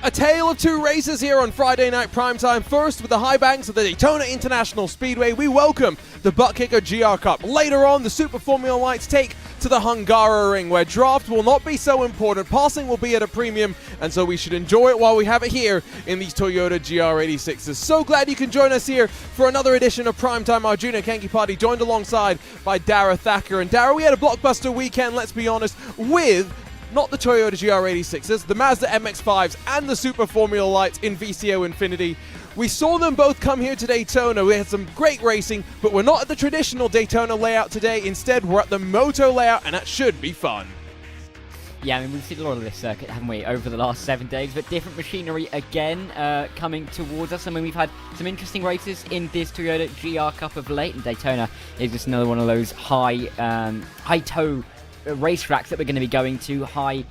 A tale of two races here on Friday Night Primetime. First, with the high banks of the Daytona International Speedway, we welcome the Butt Kicker GR Cup. Later on, the Super Formula Lights take to the Hungaroring, where draft will not be so important, passing will be at a premium, and so we should enjoy it while we have it here in these Toyota GR86s. So glad you can join us here for another edition of Primetime. Our junior Kenki Party joined alongside by Dara Thacker. And Dara, we had a blockbuster weekend, let's be honest, with not the Toyota GR86s, the Mazda MX-5s, and the Super Formula Lights in VCO Infinity. We saw them both come here to Daytona. We had some great racing, but we're not at the traditional Daytona layout today. Instead, we're at the Moto layout, and that should be fun. Yeah, I mean, we've seen a lot of this circuit, haven't we, over the last 7 days, but different machinery again coming towards us. I mean, we've had some interesting races in this Toyota GR Cup of late, and Daytona is just another one of those high-toe racetracks that we're going to be going to. High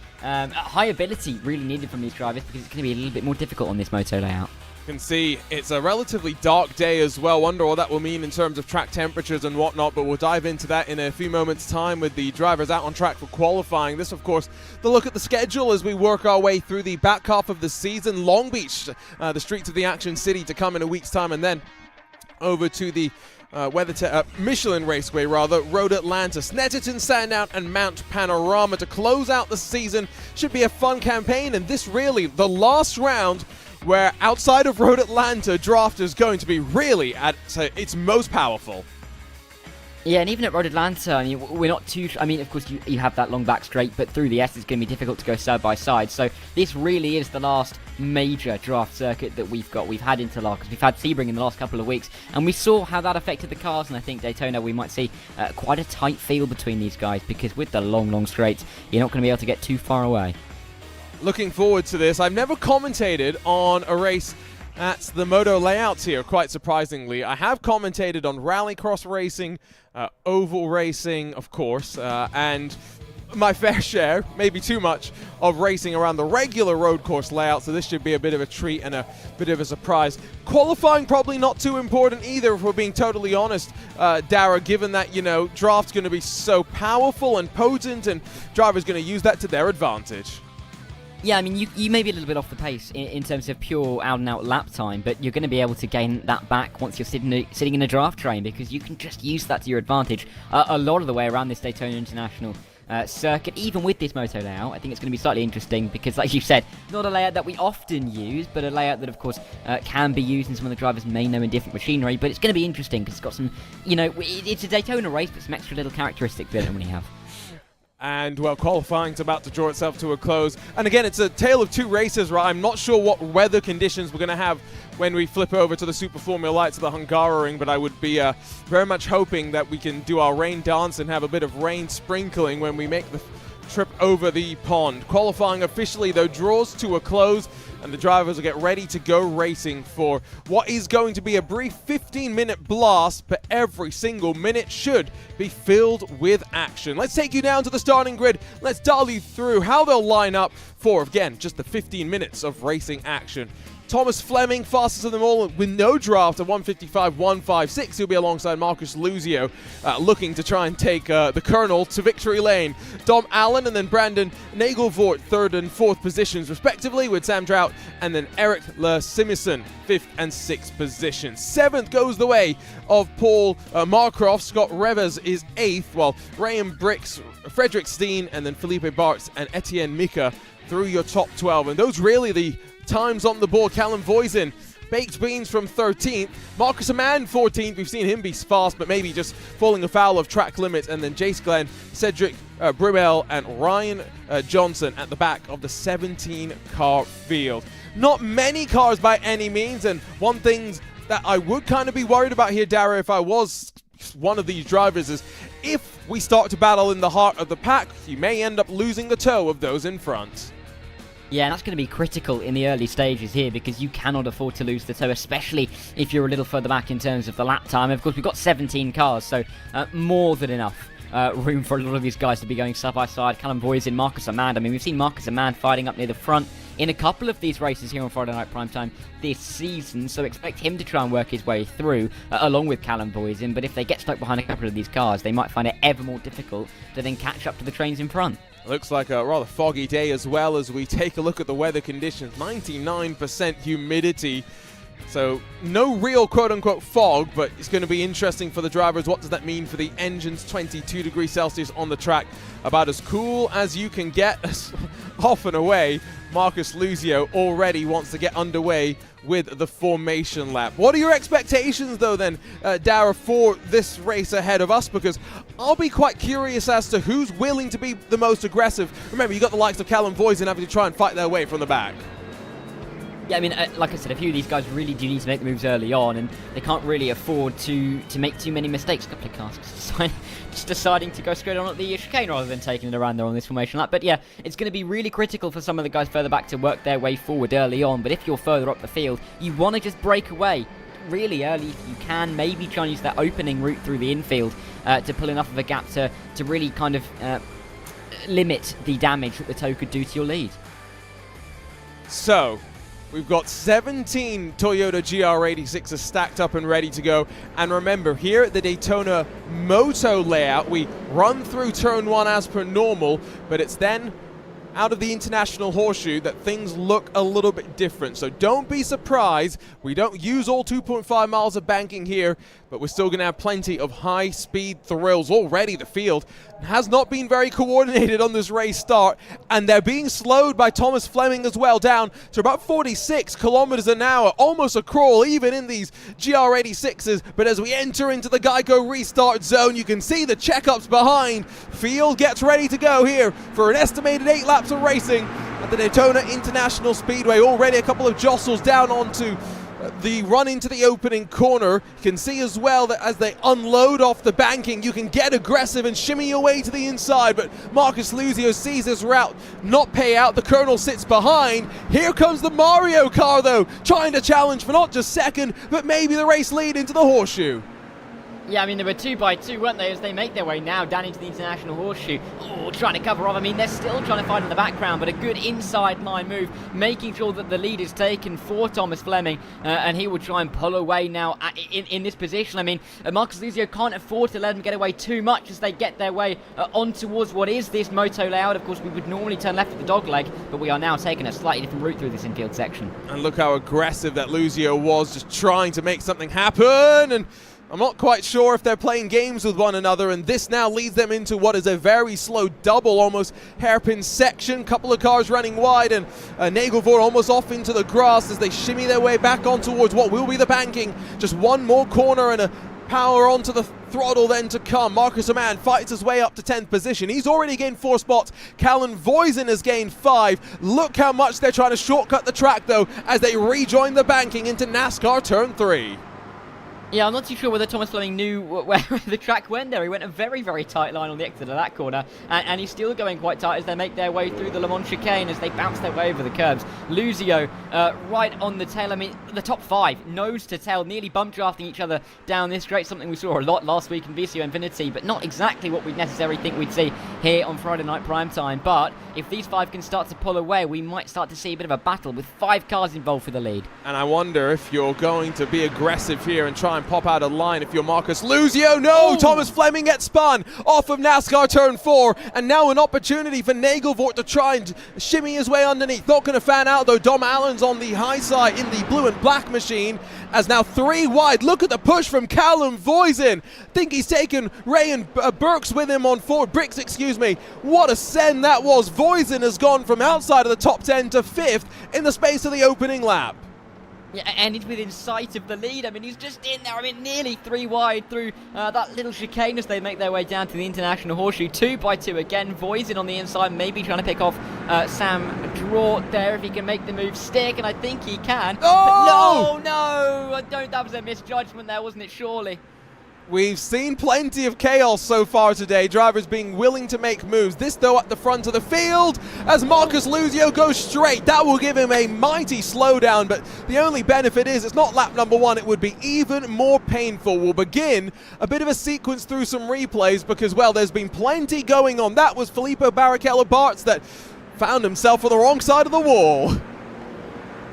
ability really needed from these drivers, because it's going to be a little bit more difficult on this Moto layout. You can see it's a relatively dark day as well. Wonder what that will mean in terms of track temperatures and whatnot, but we'll dive into that in a few moments' time with the drivers out on track for qualifying. This, of course, the look at the schedule as we work our way through the back half of the season. Long Beach, the streets of the Action City, to come in a week's time, and then over to the Michelin Raceway, Road Atlanta, Snetterton, Sandown, and Mount Panorama to close out the season. Should be a fun campaign, and this really the last round where, outside of Road Atlanta, draft is going to be really at its most powerful. Yeah, and even at Road Atlanta, I mean, we're not too... I mean, of course, you have that long back straight, but through the S, it's going to be difficult to go side by side. So this really is the last major draft circuit that we've got. We've had Interlagos, we've had Sebring in the last couple of weeks, and we saw how that affected the cars, and I think Daytona, we might see quite a tight field between these guys, because with the long straights, you're not going to be able to get too far away. Looking forward to this. I've never commentated on a race at the Moto layouts here, quite surprisingly. I have commentated on rallycross racing, oval racing, of course, and my fair share, maybe too much, of racing around the regular road course layout, so this should be a bit of a treat and a bit of a surprise. Qualifying probably not too important either, if we're being totally honest, Dara, given that, you know, draft's going to be so powerful and potent, and drivers going to use that to their advantage. Yeah, I mean, you may be a little bit off the pace in terms of pure out-and-out lap time, but you're going to be able to gain that back once you're sitting in a draft train, because you can just use that to your advantage a lot of the way around this Daytona International circuit. Even with this Moto layout, I think it's going to be slightly interesting, because, like you said, not a layout that we often use, but a layout that, of course, can be used, and some of the drivers may know in different machinery, but it's going to be interesting, because it's got some, you know, it's a Daytona race, but some extra little characteristics that it don't really have. And, well, qualifying's about to draw itself to a close. And again, it's a tale of two races, right? I'm not sure what weather conditions we're going to have when we flip over to the Super Formula Lights of the Hungaroring, but I would be very much hoping that we can do our rain dance and have a bit of rain sprinkling when we make the trip over the pond. Qualifying officially, though, draws to a close, and the drivers will get ready to go racing for what is going to be a brief 15-minute blast, but every single minute should be filled with action. Let's take you down to the starting grid. Let's dial you through how they'll line up for, again, just the 15 minutes of racing action. Thomas Fleming, fastest of them all with no draft at 155.156. He'll be alongside Marcus Luzio, looking to try and take the Colonel to victory lane. Dom Allen and then Brandon Nagelvoort, third and fourth positions respectively, with Sam Trout and then Eric Le Simison, fifth and sixth positions. Seventh goes the way of Paul Markroff. Scott Revers is eighth, while Graham Bricks, Frederick Steen, and then Felipe Bartz and Etienne Mika through your top 12. And those really the times on the board. Callum Voisin, baked beans from 13th. Marcus Amann, 14th. We've seen him be fast, but maybe just falling afoul of track limits. And then Jace Glenn, Cedric Brimell, and Ryan Johnson at the back of the 17-car field. Not many cars by any means, and one thing that I would kind of be worried about here, Dara, if I was one of these drivers, is if we start to battle in the heart of the pack, you may end up losing the toe of those in front. Yeah, and that's going to be critical in the early stages here, because you cannot afford to lose the toe, especially if you're a little further back in terms of the lap time. Of course, we've got 17 cars, so more than enough room for a lot of these guys to be going side by side. Callum Voisin, Marcus Amann. I mean, we've seen Marcus Amann fighting up near the front in a couple of these races here on Friday Night Primetime this season, so expect him to try and work his way through, along with Callum Voisin. But if they get stuck behind a couple of these cars, they might find it ever more difficult to then catch up to the trains in front. Looks like a rather foggy day as well as we take a look at the weather conditions. 99% humidity. So no real quote-unquote fog, but it's going to be interesting for the drivers. What does that mean for the engines? 22 degrees Celsius on the track. About as cool as you can get. Off and away, Marcus Luzio already wants to get underway with the formation lap. What are your expectations, though, then, Dara, for this race ahead of us? Because I'll be quite curious as to who's willing to be the most aggressive. Remember, you got the likes of Callum Voisin having to try and fight their way from the back. Yeah, I mean, like I said, a few of these guys really do need to make moves early on, and they can't really afford to make too many mistakes. A couple of cars just deciding to go straight on at the chicane rather than taking it around there on this formation lap. But yeah, it's going to be really critical for some of the guys further back to work their way forward early on. But if you're further up the field, you want to just break away really early if you can. Maybe try and use that opening route through the infield to pull enough of a gap to really kind of limit the damage that the tow could do to your lead. So we've got 17 Toyota GR86s stacked up and ready to go. And remember, here at the Daytona Moto layout, we run through turn 1 as per normal, but it's then out of the International Horseshoe that things look a little bit different. So don't be surprised. We don't use all 2.5 miles of banking here, but we're still going to have plenty of high-speed thrills. Already the field has not been very coordinated on this race start, and they're being slowed by Thomas Fleming as well, down to about 46 kilometers an hour, almost a crawl even in these GR86s. But as we enter into the Geico restart zone, you can see the checkups behind. Field gets ready to go here for an estimated 8 laps of racing at the Daytona International Speedway. Already a couple of jostles down onto the run into the opening corner. You can see as well that as they unload off the banking, you can get aggressive and shimmy your way to the inside, but Marcus Luzio sees this route not pay out. The Colonel sits behind. Here comes the Mario car, though, trying to challenge for not just second, but maybe the race lead into the Horseshoe. Yeah, I mean, they were 2 by 2, weren't they, as they make their way now down into the International Horseshoe. Oh, trying to cover off. I mean, they're still trying to fight in the background, but a good inside line move, making sure that the lead is taken for Thomas Fleming, and he will try and pull away now in this position. I mean, Marcus Luzio can't afford to let them get away too much as they get their way on towards what is this moto layout. Of course, we would normally turn left at the dogleg, but we are now taking a slightly different route through this infield section. And look how aggressive that Luzio was, just trying to make something happen, and I'm not quite sure if they're playing games with one another, and this now leads them into what is a very slow double, almost hairpin section. Couple of cars running wide, and Nagelvoort almost off into the grass as they shimmy their way back on towards what will be the banking. Just one more corner and a power onto the throttle then to come. Marcus Amann fights his way up to 10th position. He's already gained 4 spots. Callum Voisin has gained 5. Look how much they're trying to shortcut the track, though, as they rejoin the banking into NASCAR Turn 3. Yeah, I'm not too sure whether Thomas Fleming knew where the track went there. He went a very, very tight line on the exit of that corner, and he's still going quite tight as they make their way through the Le Mans chicane as they bounce their way over the curbs. Luzio right on the tail. I mean, the top 5, nose to tail, nearly bump drafting each other down this straight, something we saw a lot last week in VCO Infinity, but not exactly what we'd necessarily think we'd see here on Friday Night Primetime. But if these 5 can start to pull away, we might start to see a bit of a battle with 5 cars involved for the lead. And I wonder if you're going to be aggressive here and try and pop out a line if you're Marcus Luzio. No! Ooh. Thomas Fleming gets spun off of NASCAR Turn 4, and now an opportunity for Nagelvoort to try and shimmy his way underneath. Not going to fan out, though. Dom Allen's on the high side in the blue and black machine, as now 3 wide. Look at the push from Callum Voisin. Think he's taken Ray and Burks with him on forward. Bricks, excuse me. What a send that was. Voisin has gone from outside of the top 10 to 5th in the space of the opening lap. Yeah, and he's within sight of the lead. I mean, he's just in there. I mean, nearly 3 wide through that little chicane as they make their way down to the International Horseshoe. 2 by 2 again. Voisin on the inside, maybe trying to pick off Sam Drort there if he can make the move stick, and I think he can. Oh! But no! That was a misjudgment there, wasn't it, surely? We've seen plenty of chaos so far today, drivers being willing to make moves. This, though, at the front of the field as Marcus Luzio goes straight. That will give him a mighty slowdown, but the only benefit is it's not lap number 1. It would be even more painful. We'll begin a bit of a sequence through some replays because, well, there's been plenty going on. That was Filippo Barrichello-Bartz that found himself on the wrong side of the wall.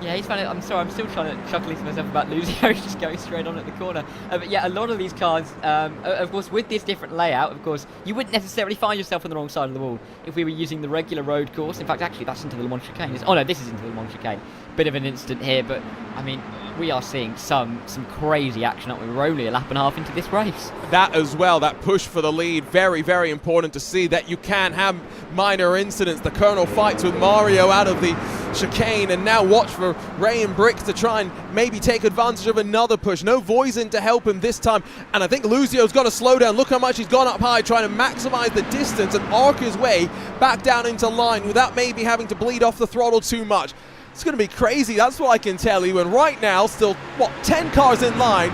Yeah, he's finding it. I'm sorry, I'm still trying to chuckle to myself about Luzio just going straight on at the corner. But yeah, a lot of these cars, of course, with this different layout, of course, you wouldn't necessarily find yourself on the wrong side of the wall if we were using the regular road course. In fact, actually, that's into the Le Mans chicane. Oh no, this is into the Le Mans chicane. Bit of an incident here, but I mean, we are seeing some crazy action, aren't we? We're only a lap and a half into this race. That as well, that push for the lead, very, very important to see that you can have minor incidents. The Colonel fights with Mario out of the chicane, and now watch for Ray and Bricks to try and maybe take advantage of another push. No Voisin to help him this time, and I think Luzio's got to slow down. Look how much he's gone up high, trying to maximize the distance and arc his way back down into line without maybe having to bleed off the throttle too much. It's going to be crazy, that's what I can tell you. And right now, still, 10 cars in line.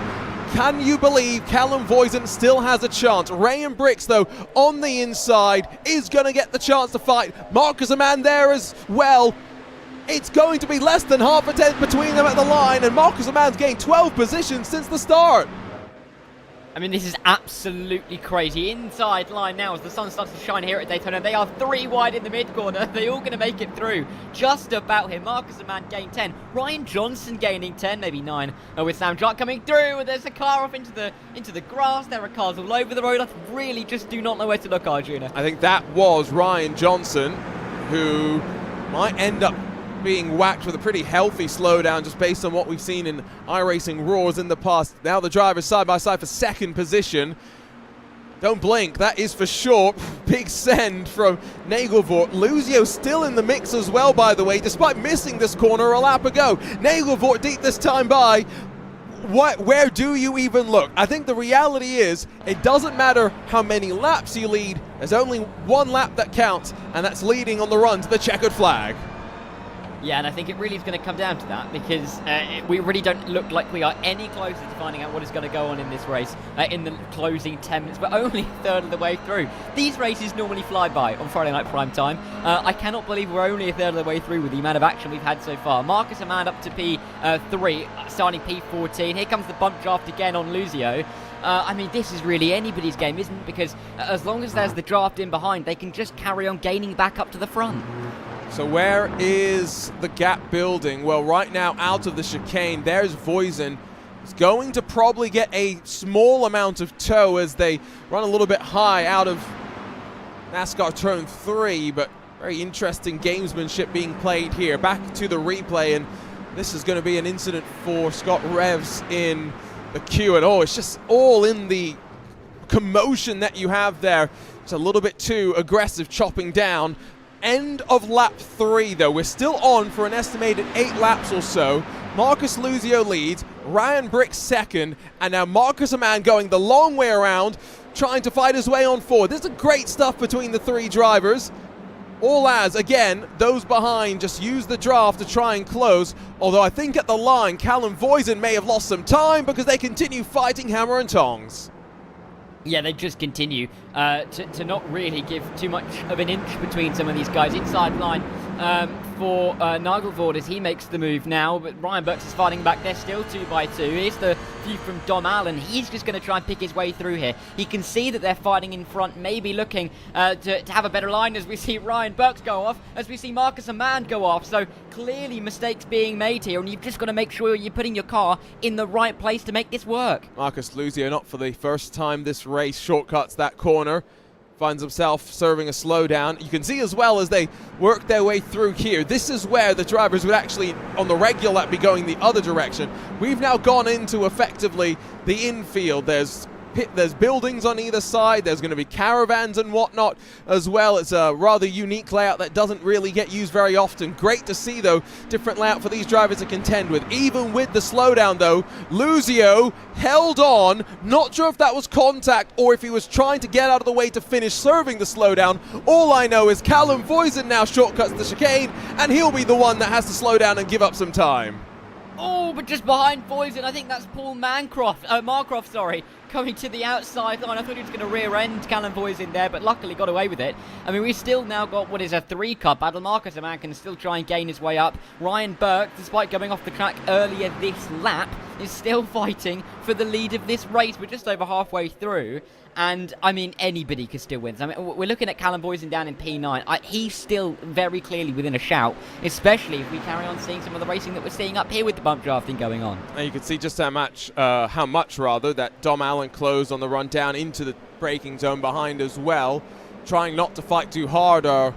Can you believe Callum Voisin still has a chance? Ray and Bricks, though, on the inside, is going to get the chance to fight. Marcus Amann there as well. It's going to be less than half a tenth between them at the line, and Marcus Amann's gained 12 positions since the start. I mean, this is absolutely crazy. Inside line now as the sun starts to shine here at Daytona. They are 3 wide in the mid-corner. They're all going to make it through. Just about here. Marcus Amann gained 10. Ryan Johnson gaining 10, maybe 9. With Sam Jutt coming through. There's a car off into the grass. There are cars all over the road. I really just do not know where to look, Arjuna. I think that was Ryan Johnson, who might end up being whacked with a pretty healthy slowdown just based on what we've seen in iRacing Roars in the past. Now the drivers side by side for second position. Don't blink, that is for sure. Big send from Nagelvoort. Luzio still in the mix as well, by the way, despite missing this corner a lap ago. Nagelvoort deep this time by. Where do you even look? I think the reality is it doesn't matter how many laps you lead. There's only one lap that counts, and that's leading on the run to the checkered flag. Yeah, and I think it really is going to come down to that because we really don't look like we are any closer to finding out what is going to go on in this race in the closing 10 minutes. We're only a third of the way through. These races normally fly by on Friday Night Prime Time. I cannot believe we're only a third of the way through with the amount of action we've had so far. Marcus Amann up to P3, starting P14. Here comes the bump draft again on Luzio. I mean, this is really anybody's game, isn't it? Because as long as there's the draft in behind, they can just carry on gaining back up to the front. So where is the gap building? Well, right now, out of the chicane, there's Voisin. He's going to probably get a small amount of tow as they run a little bit high out of NASCAR Turn 3, but very interesting gamesmanship being played here. Back to the replay, and this is going to be an incident for Scott Revs in the queue, and it's just all in the commotion that you have there. It's a little bit too aggressive chopping down. End of lap 3, though. We're still on for an estimated 8 laps or so. Marcus Luzio leads, Ryan Bricks second, and now Marcus Amann going the long way around, trying to fight his way on forward. This is great stuff between the 3 drivers. All as, again, those behind just use the draft to try and close. Although I think at the line, Callum Voisin may have lost some time because they continue fighting hammer and tongs. Yeah, they just continue to not really give too much of an inch between some of these guys. Inside line for Nagelvoort as he makes the move now, but Ryan Burks is fighting back there still 2 by 2. Here's the view from Dom Allen. He's just going to try and pick his way through here. He can see that they're fighting in front, maybe looking to have a better line as we see Ryan Burks go off, as we see Marcus Amann go off. So clearly mistakes being made here, and you've just got to make sure you're putting your car in the right place to make this work. Marcus Luzio, not for the first time this race, shortcuts that corner. Finds himself serving a slowdown. You can see as well as they work their way through here, this is where the drivers would actually, on the regular lap, be going the other direction. We've now gone into effectively the infield. There's buildings on either side. There's going to be caravans and whatnot as well. It's a rather unique layout that doesn't really get used very often. Great to see, though, different layout for these drivers to contend with. Even with the slowdown, though, Luzio held on. Not sure if that was contact or if he was trying to get out of the way to finish serving the slowdown. All I know is Callum Voisin now shortcuts the chicane, and he'll be the one that has to slow down and give up some time. Oh, but just behind Voisin, I think that's Paul Marcroft, coming to the outside line. I thought he was going to rear end Callum Voisin there, but luckily got away with it. I mean, we've still now got what is a 3-car battle. Marcus Amann can still try and gain his way up. Ryan Burke, despite going off the track earlier this lap, is still fighting for the lead of this race. We're just over halfway through, and I mean, anybody could still win. I mean, we're looking at Callum Boysen down in P9. He's still very clearly within a shout, especially if we carry on seeing some of the racing that we're seeing up here with the bump drafting going on. And you can see just how much that Dom Allen closed on the run down into the braking zone behind as well, trying not to fight too hard are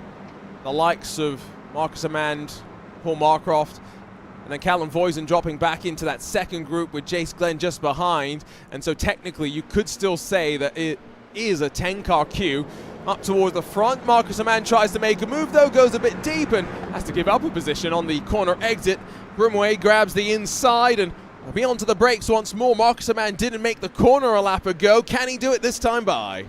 the likes of Marcus Amand, Paul Marcroft, and then Callum Boysen dropping back into that second group with Jace Glenn just behind. And so technically you could still say that it is a 10-car queue. Up towards the front, Marcus Amand tries to make a move though, goes a bit deep and has to give up a position on the corner exit. Brimway grabs the inside and will be onto the brakes once more. Marcus Amand didn't make the corner a lap ago. Can he do it this time by?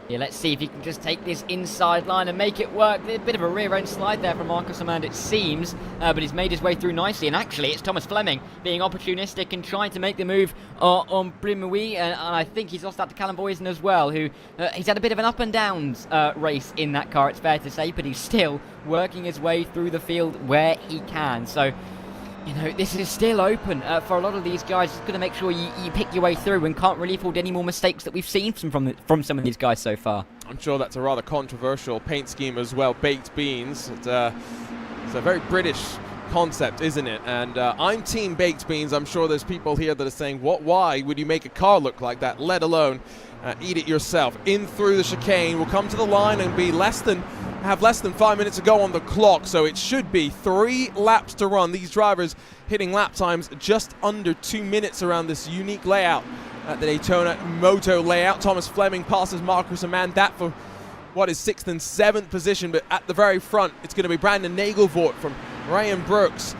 Yeah, let's see if he can just take this inside line and make it work. A bit of a rear end slide there from Marcus Amand, it seems, but he's made his way through nicely. And actually, it's Thomas Fleming being opportunistic and trying to make the move on Brimway. And I think he's lost out to Callum Boysen as well, who he's had a bit of an up and downs race in that car, it's fair to say, but he's still working his way through the field where he can. So, you know, this is still open for a lot of these guys. Just got to make sure you pick your way through and can't really afford any more mistakes that we've seen from some of these guys so far. I'm sure that's a rather controversial paint scheme as well, baked beans. It's a very British concept, isn't it? And I'm team baked beans. I'm sure there's people here that are saying, why would you make a car look like that, let alone eat it yourself? In through the chicane, we'll come to the line and have less than 5 minutes to go on the clock, so it should be 3 laps to run. These drivers hitting lap times just under 2 minutes around this unique layout at the Daytona Moto layout. Thomas Fleming passes Marcus Amand, that for what is 6th and 7th position, but at the very front it's going to be Brandon Nagelvoort from Ryan Brooks,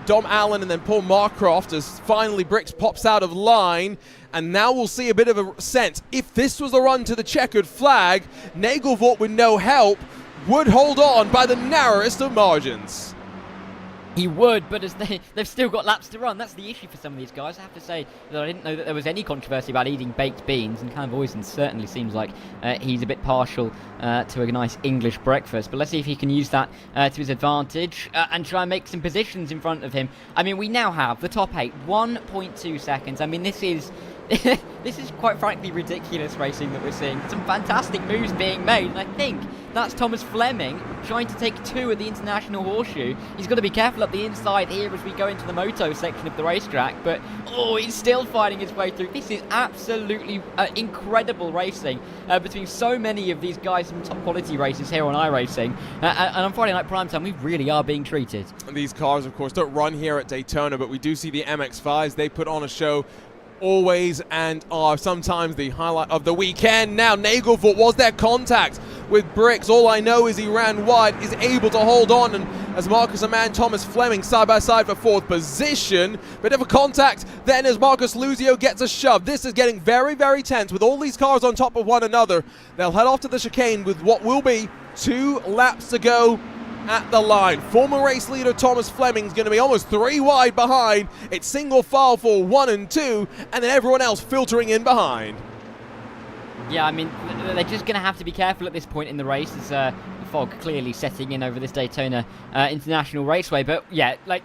Dom Allen, and then Paul Marcroft as finally Brooks pops out of line. And now we'll see a bit of a sense. If this was a run to the checkered flag, Nagelvoort with no help would hold on by the narrowest of margins. He would, but as they've still got laps to run. That's the issue for some of these guys. I have to say that I didn't know that there was any controversy about eating baked beans, and Callum Boysen certainly seems like he's a bit partial to a nice English breakfast. But let's see if he can use that to his advantage and try and make some positions in front of him. I mean, we now have the top 8, 1.2 seconds. I mean, this is this is quite frankly ridiculous racing that we're seeing. Some fantastic moves being made, and I think that's Thomas Fleming trying to take 2 at the International Horseshoe. He's got to be careful up the inside here as we go into the moto section of the racetrack, but he's still fighting his way through. This is absolutely incredible racing between so many of these guys from top quality races here on iRacing, and on Friday Night Primetime we really are being treated. And these cars of course don't run here at Daytona, but we do see the MX-5s. They put on a show always and are sometimes the highlight of the weekend. Now Nagelvoort, was there contact with Bricks? All I know is he ran wide, is able to hold on, and as Marcus Amand, Thomas Fleming side by side for 4th position. Bit of a contact then as Marcus Luzio gets a shove. This is getting very, very tense with all these cars on top of one another. They'll head off to the chicane with what will be 2 laps to go at the line. Former race leader Thomas Fleming's going to be almost 3 wide behind. It's single file for 1 and 2, and then everyone else filtering in behind. Yeah, I mean, they're just going to have to be careful at this point in the race. There's the fog clearly setting in over this Daytona International Raceway. But yeah, like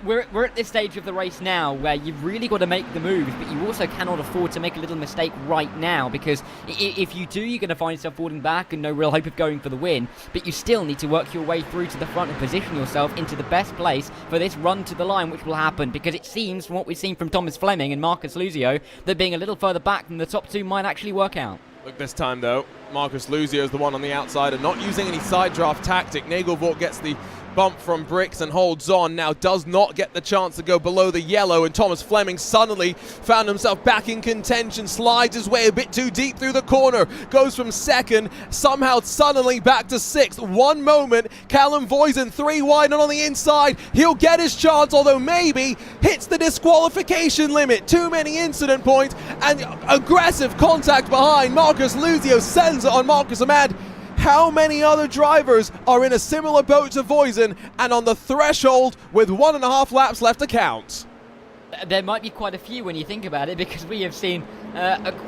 we're at this stage of the race now where you've really got to make the moves, but you also cannot afford to make a little mistake right now, because if you do, you're going to find yourself falling back and no real hope of going for the win. But you still need to work your way through to the front and position yourself into the best place for this run to the line, which will happen, because it seems from what we've seen from Thomas Fleming and Marcus Luzio that being a little further back than the top 2 might actually work out. Look, this time though, Marcus Luzio is the one on the outside and not using any side draft tactic. Nagelvoort gets the bump from Bricks and holds on. Now does not get the chance to go below the yellow, and Thomas Fleming suddenly found himself back in contention, slides his way a bit too deep through the corner, goes from 2nd, somehow suddenly back to 6th. One moment, Callum Boysen 3 wide and on the inside. He'll get his chance, although maybe hits the disqualification limit. Too many incident points and aggressive contact behind. Marcus Luzio sends it on Marcus Amand. How many other drivers are in a similar boat to Boysen and on the threshold with 1.5 laps left to count? There might be quite a few when you think about it, because we have seen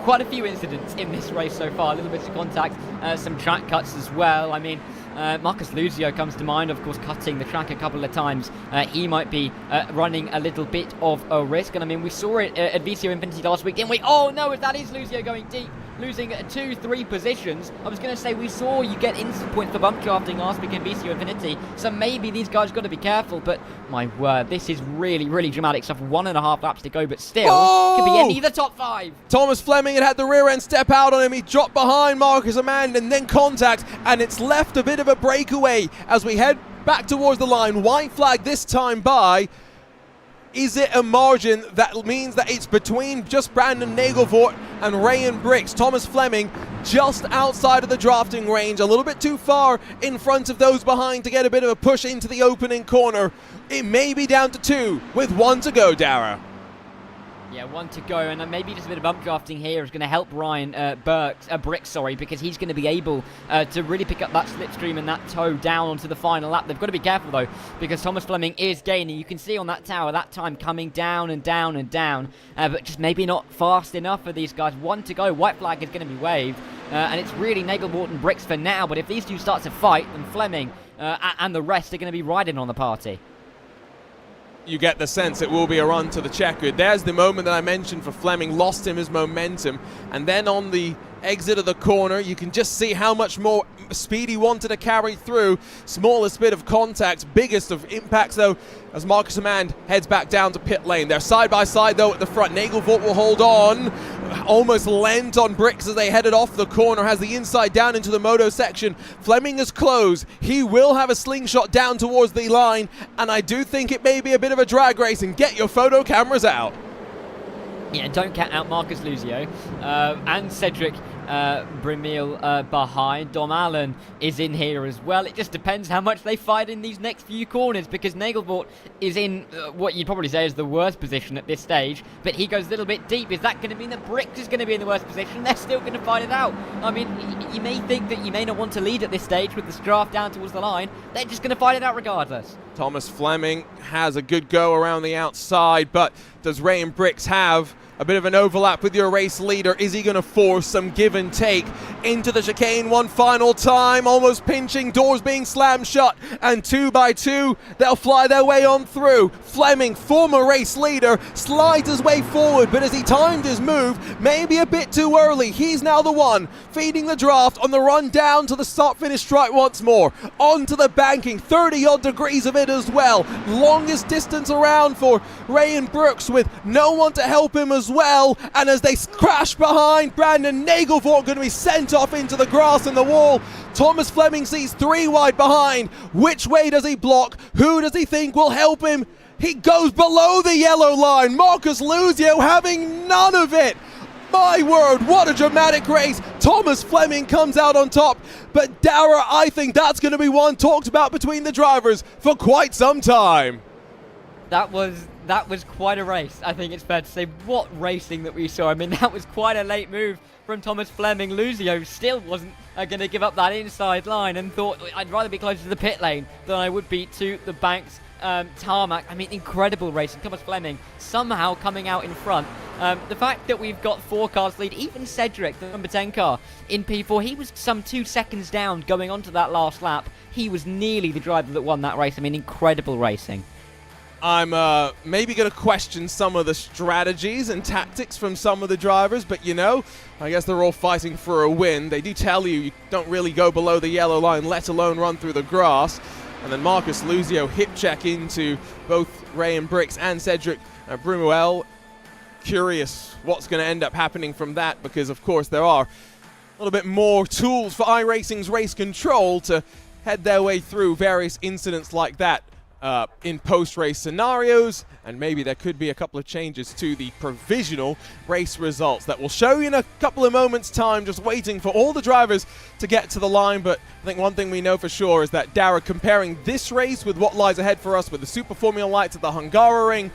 quite a few incidents in this race so far. A little bit of contact, some track cuts as well. I mean, Marcus Luzio comes to mind, of course, cutting the track a couple of times. He might be running a little bit of a risk, and I mean, we saw it at VCO Infinity last week, didn't we? Oh no, that is Luzio going deep, losing 2-3 positions. I was going to say, we saw you get instant points for bump drafting last week in VCO Infinity, so maybe these guys got to be careful, but my word, this is really, really dramatic stuff. 1.5 laps to go, but still, could be any of the top 5. Thomas Fleming had the rear end step out on him. He dropped behind Marcus Amand and then contact, and it's left a bit of a breakaway as we head back towards the line. White flag this time by. Is it a margin that means that it's between just Brandon Nagelvoort and Ryan Bricks? Thomas Fleming just outside of the drafting range, a little bit too far in front of those behind to get a bit of a push into the opening corner. It may be down to 2 with 1 to go, Dara. Yeah, 1 to go, and maybe just a bit of bump drafting here is going to help Ryan Bricks, because he's going to be able to really pick up that slipstream and that toe down onto the final lap. They've got to be careful, though, because Thomas Fleming is gaining. You can see on that tower, that time coming down and down and down, but just maybe not fast enough for these guys. 1 to go, white flag is going to be waved, and it's really Nagelvoort and Bricks for now, but if these two start to fight, then Fleming and the rest are going to be riding on the party. You get the sense it will be a run to the checkered. There's the moment that I mentioned for Fleming, lost him his momentum, and then on the exit of the corner, you can just see how much more speed he wanted to carry through. Smallest bit of contact, biggest of impacts though, as Marcus Amand heads back down to pit lane. They're side by side though at the front. Nagelvoort will hold on, almost lent on Bricks as they headed off the corner, has the inside down into the moto section. Fleming is close. He will have a slingshot down towards the line, and I do think it may be a bit of a drag race, and get your photo cameras out. Yeah, don't count out Marcus Luzio and Cedric Brimil behind. Dom Allen is in here as well. It just depends how much they fight in these next few corners, because Nagelvoort is in what you'd probably say is the worst position at this stage, but he goes a little bit deep. Is that going to mean that Bricks is going to be in the worst position? They're still going to fight it out. I mean, you may think that you may not want to lead at this stage with the draft down towards the line. They're just going to fight it out regardless. Thomas Fleming has a good go around the outside, but does Ryan Bricks have a bit of an overlap with your race leader? Is he going to force some give and take into the chicane one final time? Almost pinching, doors being slammed shut, and 2 by 2 they'll fly their way on through. Fleming, former race leader, slides his way forward, but as he timed his move, maybe a bit too early. He's now the one feeding the draft on the run down to the start finish stripe once more, onto the banking, 30 odd degrees of it as well. Longest distance around for Ryan Brooks with no one to help him as well, and as they crash behind, Brandon Nagelvoort going to be sent off into the grass and the wall. Thomas Fleming sees 3 wide behind. Which way does he block? Who does he think will help him? He goes below the yellow line. Marcus Luzio having none of it. My word, what a dramatic race. Thomas Fleming comes out on top, but Dara, I think that's going to be one talked about between the drivers for quite some time. That was quite a race, I think it's fair to say. What racing that we saw. I mean, that was quite a late move from Thomas Fleming. Luzio still wasn't going to give up that inside line and thought, I'd rather be closer to the pit lane than I would be to the Banks tarmac. I mean, incredible racing. Thomas Fleming somehow coming out in front. The fact that we've got 4 cars lead, even Cedric, the number 10 car, in P4, he was some 2 seconds down going on to that last lap. He was nearly the driver that won that race. I mean, incredible racing. I'm maybe going to question some of the strategies and tactics from some of the drivers, but you know, I guess they're all fighting for a win. They do tell you don't really go below the yellow line, let alone run through the grass. And then Marcus Luzio hip check into both Ryan Bricks and Cedric Brumuel. Curious what's going to end up happening from that, because of course there are a little bit more tools for iRacing's race control to head their way through various incidents like that in post-race scenarios, and maybe there could be a couple of changes to the provisional race results that we'll show you in a couple of moments time, just waiting for all the drivers to get to the line. But I think one thing we know for sure is that, Dara, comparing this race with what lies ahead for us with the Super Formula Lights at the Hungaroring,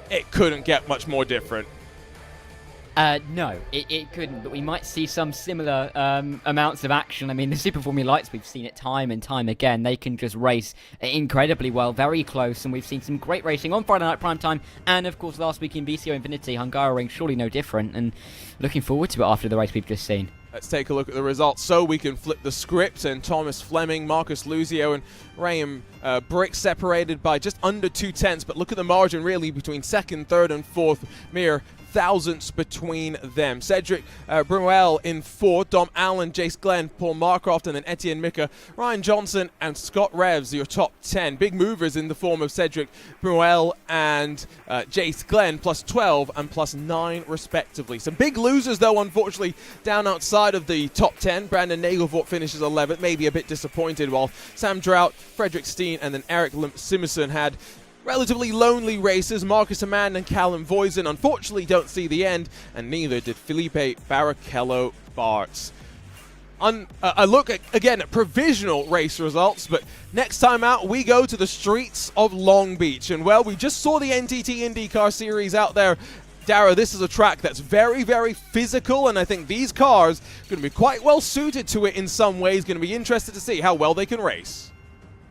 it couldn't get much more different. No, it couldn't, but we might see some similar amounts of action. I mean, the Super Formula Lights, we've seen it time and time again. They can just race incredibly well, very close, and we've seen some great racing on Friday Night Primetime, and of course last week in VCO Infinity. Hungaroring surely no different, and looking forward to it after the race we've just seen. Let's take a look at the results so we can flip the script. And Thomas Fleming, Marcus Luzio, and Graham Brick separated by just under 2/10. But look at the margin really between second, third, and fourth. Mere thousandths between them. Cedric Bruel in fourth, Dom Allen, Jace Glenn, Paul Marcroft, and then Etienne Mika, Ryan Johnson, and Scott Revs, your top 10. Big movers in the form of Cedric Bruel and Jace Glenn, plus 12 and plus 9 respectively. Some big losers, though, unfortunately, down outside of the top 10. Brandon Nagelvoort finishes 11th, maybe a bit disappointed, while Sam Drought, Frederick Steen, and then Eric Simerson had relatively lonely races. Marcus Amand and Callum Voisin unfortunately don't see the end, and neither did Felipe Barrichello Bartz. I look at, again, at provisional race results, but next time out we go to the streets of Long Beach. And well, we just saw the NTT IndyCar Series out there. Dara, this is a track that's very, very physical, and I think these cars are going to be quite well suited to it in some ways. Going to be interested to see how well they can race.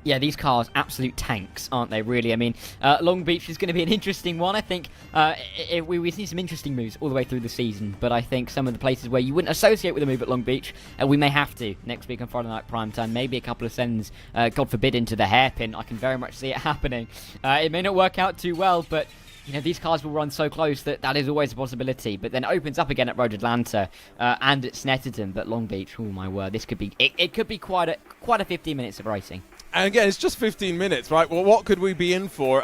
Yeah, these cars, absolute tanks, aren't they, really? I mean, Long Beach is going to be an interesting one. I think we see some interesting moves all the way through the season, but I think some of the places where you wouldn't associate with a move at Long Beach, we may have to next week on Friday Night Primetime. Maybe a couple of sends, God forbid, into the hairpin. I can very much see it happening. It may not work out too well, but you know, these cars will run so close that is always a possibility. But then it opens up again at Road Atlanta and at Snetterton. But Long Beach, oh my word, this could be it could be quite a 15 minutes of racing. And again, it's just 15 minutes, right? Well, what could we be in for?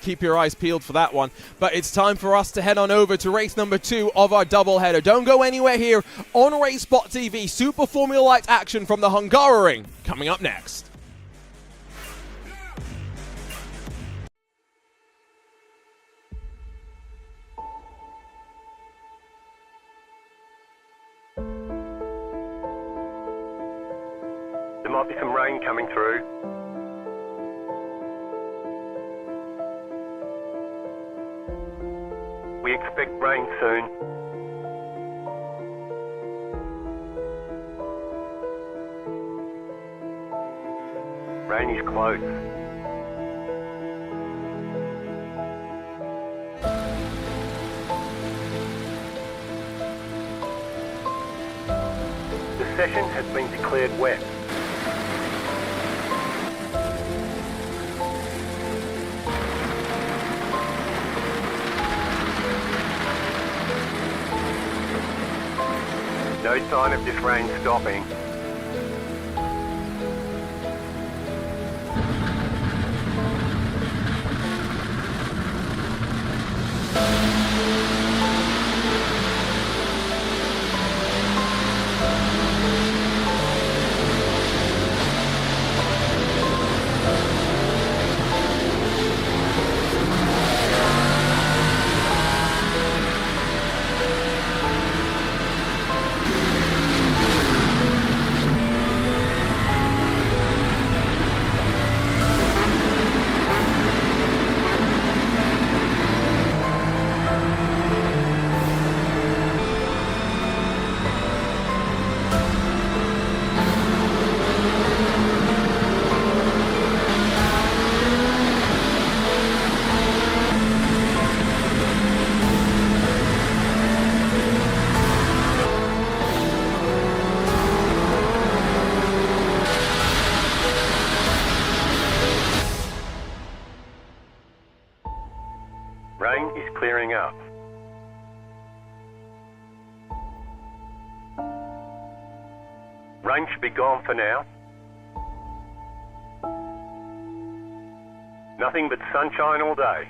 Keep your eyes peeled for that one. But it's time for us to head on over to race number 2 of our doubleheader. Don't go anywhere here on RaceSpotTV. Super Formula Light action from the Hungaroring coming up next. There might be some rain coming through. We expect rain soon. Rain is close. The session has been declared wet. No sign of this rain stopping. Rain is clearing up. Rain should be gone for now. Nothing but sunshine all day.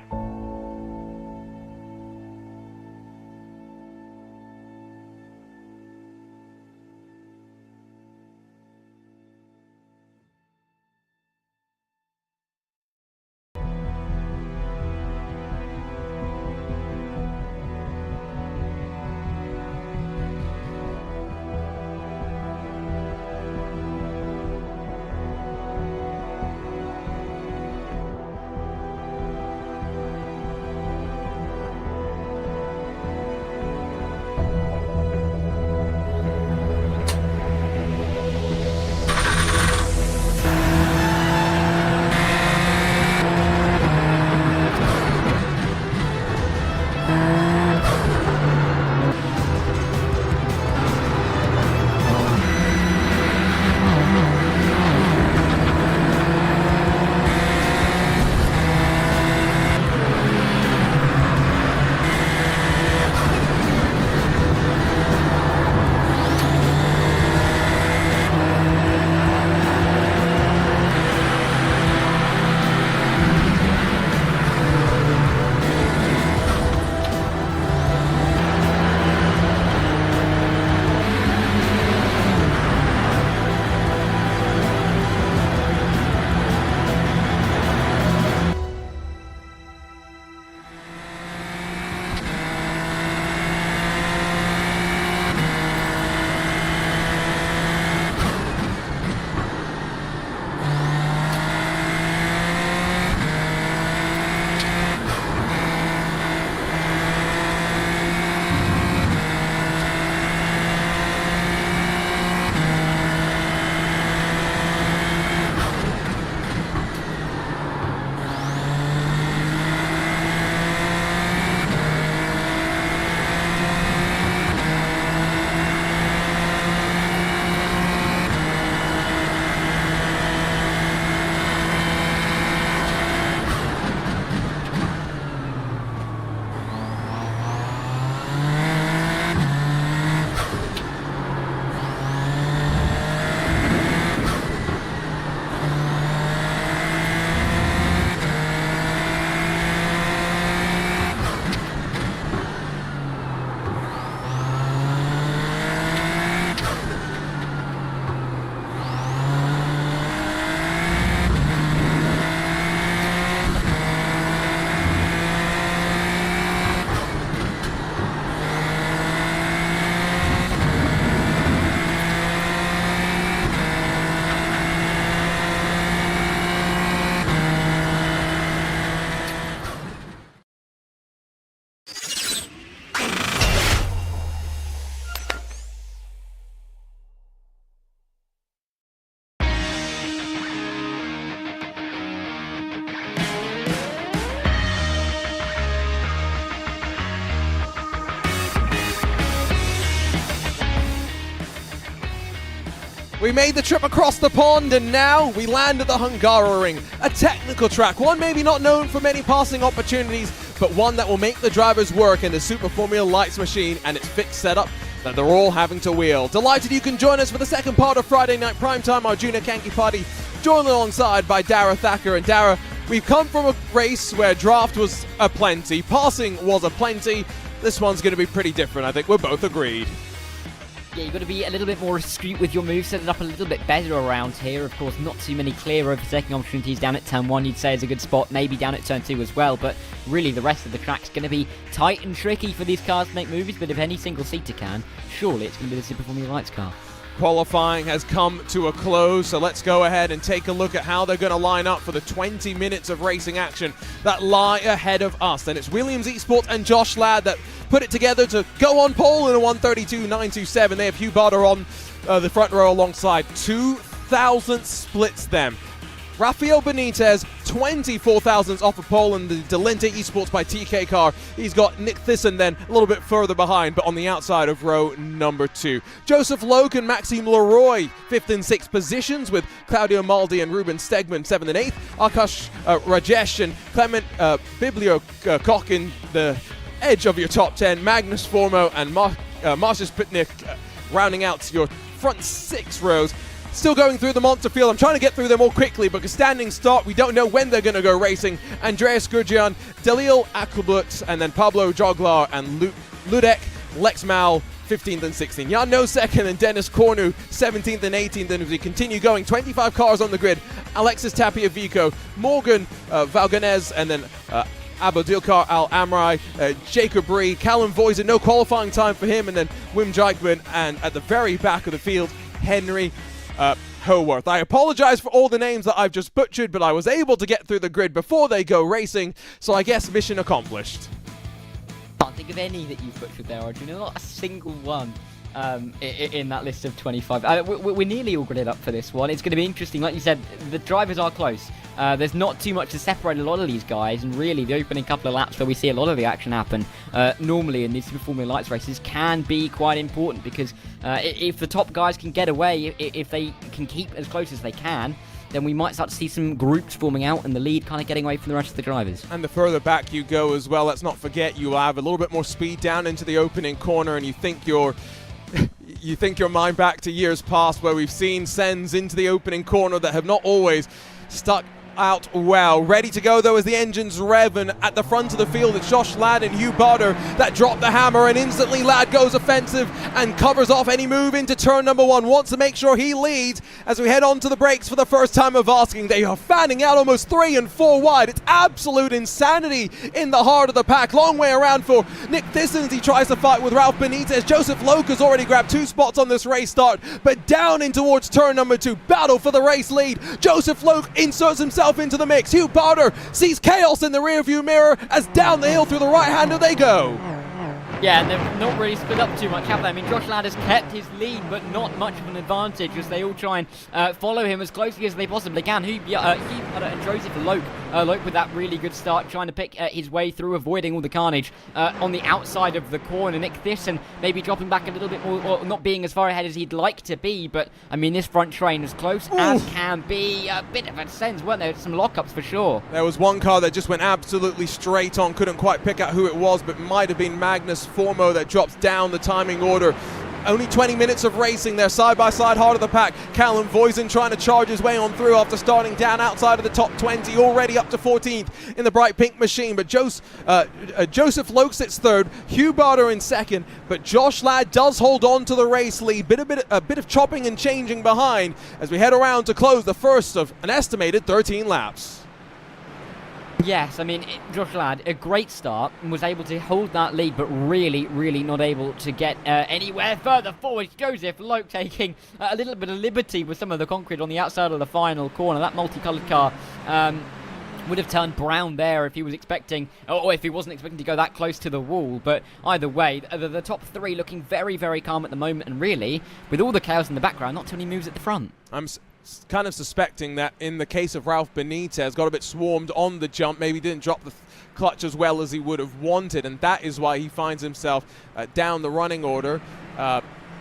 We made the trip across the pond, and now we land at the Hungaroring, a technical track, one maybe not known for many passing opportunities, but one that will make the drivers work in the Super Formula Lights machine and its fixed setup that they're all having to wheel. Delighted you can join us for the second part of Friday Night Primetime, our junior Kanki party, joined alongside by Dara Thacker. And Dara, we've come from a race where draft was aplenty, passing was aplenty. This one's going to be pretty different, I think we're both agreed. Yeah, you've got to be a little bit more astute with your moves, set it up a little bit better around here. Of course, not too many clear overtaking opportunities down at turn 1, you'd say is a good spot, maybe down at turn 2 as well, but really the rest of the track's going to be tight and tricky for these cars to make moves, but if any single-seater can, surely it's going to be the Super Formula Lights car. Qualifying has come to a close, so let's go ahead and take a look at how they're going to line up for the 20 minutes of racing action that lie ahead of us. And it's Williams Esports and Josh Ladd that put it together to go on pole in a 132.927. They have Hugh Barter on the front row alongside. 2,000 splits them. Rafael Benitez, 24 thousandths off of pole in the Delente Esports by TK car. He's got Nick Thyssen then a little bit further behind, but on the outside of row number 2. Joseph Loke and Maxime Leroy, 5th and 6th positions, with Claudio Maldi and Ruben Stegman, 7th and 8th. Akash Rajesh and Clement Bibliokok in the edge of your top 10. Magnus Formo and Marcus Pitnick rounding out your front 6 rows. Still going through the monster field. I'm trying to get through them all quickly because standing start, we don't know when they're going to go racing. Andreas Gurgian, Dalil Akelblut, and then Pablo Joglar and Ludek Lexmal, 15th and 16th. Jan Nosek and Dennis Cornu, 17th and 18th. And as we continue going, 25 cars on the grid. Alexis Tapia Vico, Morgan Valganez, and then Abdulkar Al Amrai, Jacob Ree, Callum Voisin, no qualifying time for him, and then Wim Dijkman, and at the very back of the field, Henry Howarth. I apologize for all the names that I've just butchered, but I was able to get through the grid before they go racing, so I guess mission accomplished. Can't think of any that you've butchered there, Arjun. Not a single one in that list of 25. We're nearly all gridded up for this one. It's going to be interesting. Like you said, the drivers are close. There's not too much to separate a lot of these guys, and really the opening couple of laps where we see a lot of the action happen normally in these Super Formula Lights races can be quite important, because if the top guys can get away, if they can keep as close as they can, then we might start to see some groups forming out and the lead kind of getting away from the rest of the drivers. And the further back you go as well, let's not forget you will have a little bit more speed down into the opening corner, and you think your mind back to years past where we've seen sends into the opening corner that have not always stuck out well. Ready to go though as the engines rev, and at the front of the field it's Josh Ladd and Hugh Barter that drop the hammer, and instantly Ladd goes offensive and covers off any move into turn number 1. Wants to make sure he leads as we head on to the brakes for the first time of asking. They are fanning out almost 3 and 4 wide. It's absolute insanity in the heart of the pack. Long way around for Nick Thyssen as he tries to fight with Ralph Benitez. Joseph Loke has already grabbed 2 spots on this race start, but down in towards turn number 2. Battle for the race lead. Joseph Loke inserts himself into the mix. Hugh Barter sees chaos in the rearview mirror as down the hill through the right-hander they go. Yeah, and they've not really split up too much, have they? I mean, Josh Ladd has kept his lead, but not much of an advantage as they all try and follow him as closely as they possibly can. Hugh Barter and Joseph Loke. Loke with that really good start, trying to pick his way through, avoiding all the carnage on the outside of the corner. Nick Thyssen maybe dropping back a little bit more, or not being as far ahead as he'd like to be, but I mean, this front train as close as can be. A bit of a sense, weren't there? Some lockups for sure. There was one car that just went absolutely straight on, couldn't quite pick out who it was, but might have been Magnus Formo that drops down the timing order. Only 20 minutes of racing there, side by side, heart of the pack. Callum Voisin trying to charge his way on through after starting down outside of the top 20, already up to 14th in the bright pink machine. But Joseph Loke sits 3rd, Hugh Barter in 2nd, but Josh Ladd does hold on to the race lead. A bit of chopping and changing behind as we head around to close the first of an estimated 13 laps. Yes, I mean, Josh Ladd, a great start, and was able to hold that lead, but really, really not able to get anywhere further forward. Joseph Loke taking a little bit of liberty with some of the concrete on the outside of the final corner. That multicoloured car would have turned brown there if he was expecting, or if he wasn't expecting to go that close to the wall. But either way, the top 3 looking very, very calm at the moment, and really, with all the chaos in the background, not too many moves at the front. I'm kind of suspecting that in the case of Ralph Benitez, got a bit swarmed on the jump, maybe didn't drop the clutch as well as he would have wanted, and that is why he finds himself down the running order.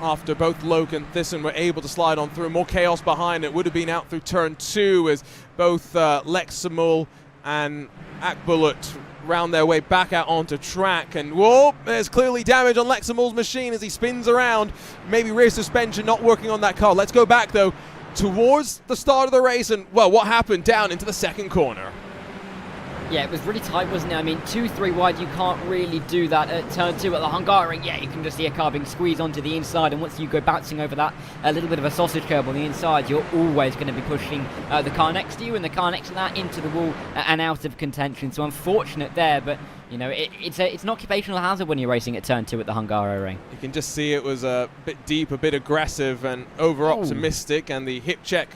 after both Loke and Thyssen were able to slide on through. More chaos behind. It would have been out through turn 2 as both Lexamul and Akbulut round their way back out onto track. And whoa, there's clearly damage on Lexamul's machine as he spins around. Maybe rear suspension not working on that car. Let's go back though towards the start of the race, and well, what happened down into the second corner. Yeah, it was really tight, wasn't it? I mean, 2-3 wide, you can't really do that at turn 2 at the Hungaroring. Yeah, you can just see a car being squeezed onto the inside, and once you go bouncing over that, a little bit of a sausage curb on the inside, you're always going to be pushing the car next to you and the car next to that into the wall and out of contention. So unfortunate there, but you know, it's an occupational hazard when you're racing at turn 2 at the Hungaroring. You can just see it was a bit deep, a bit aggressive and over-optimistic, and the hip check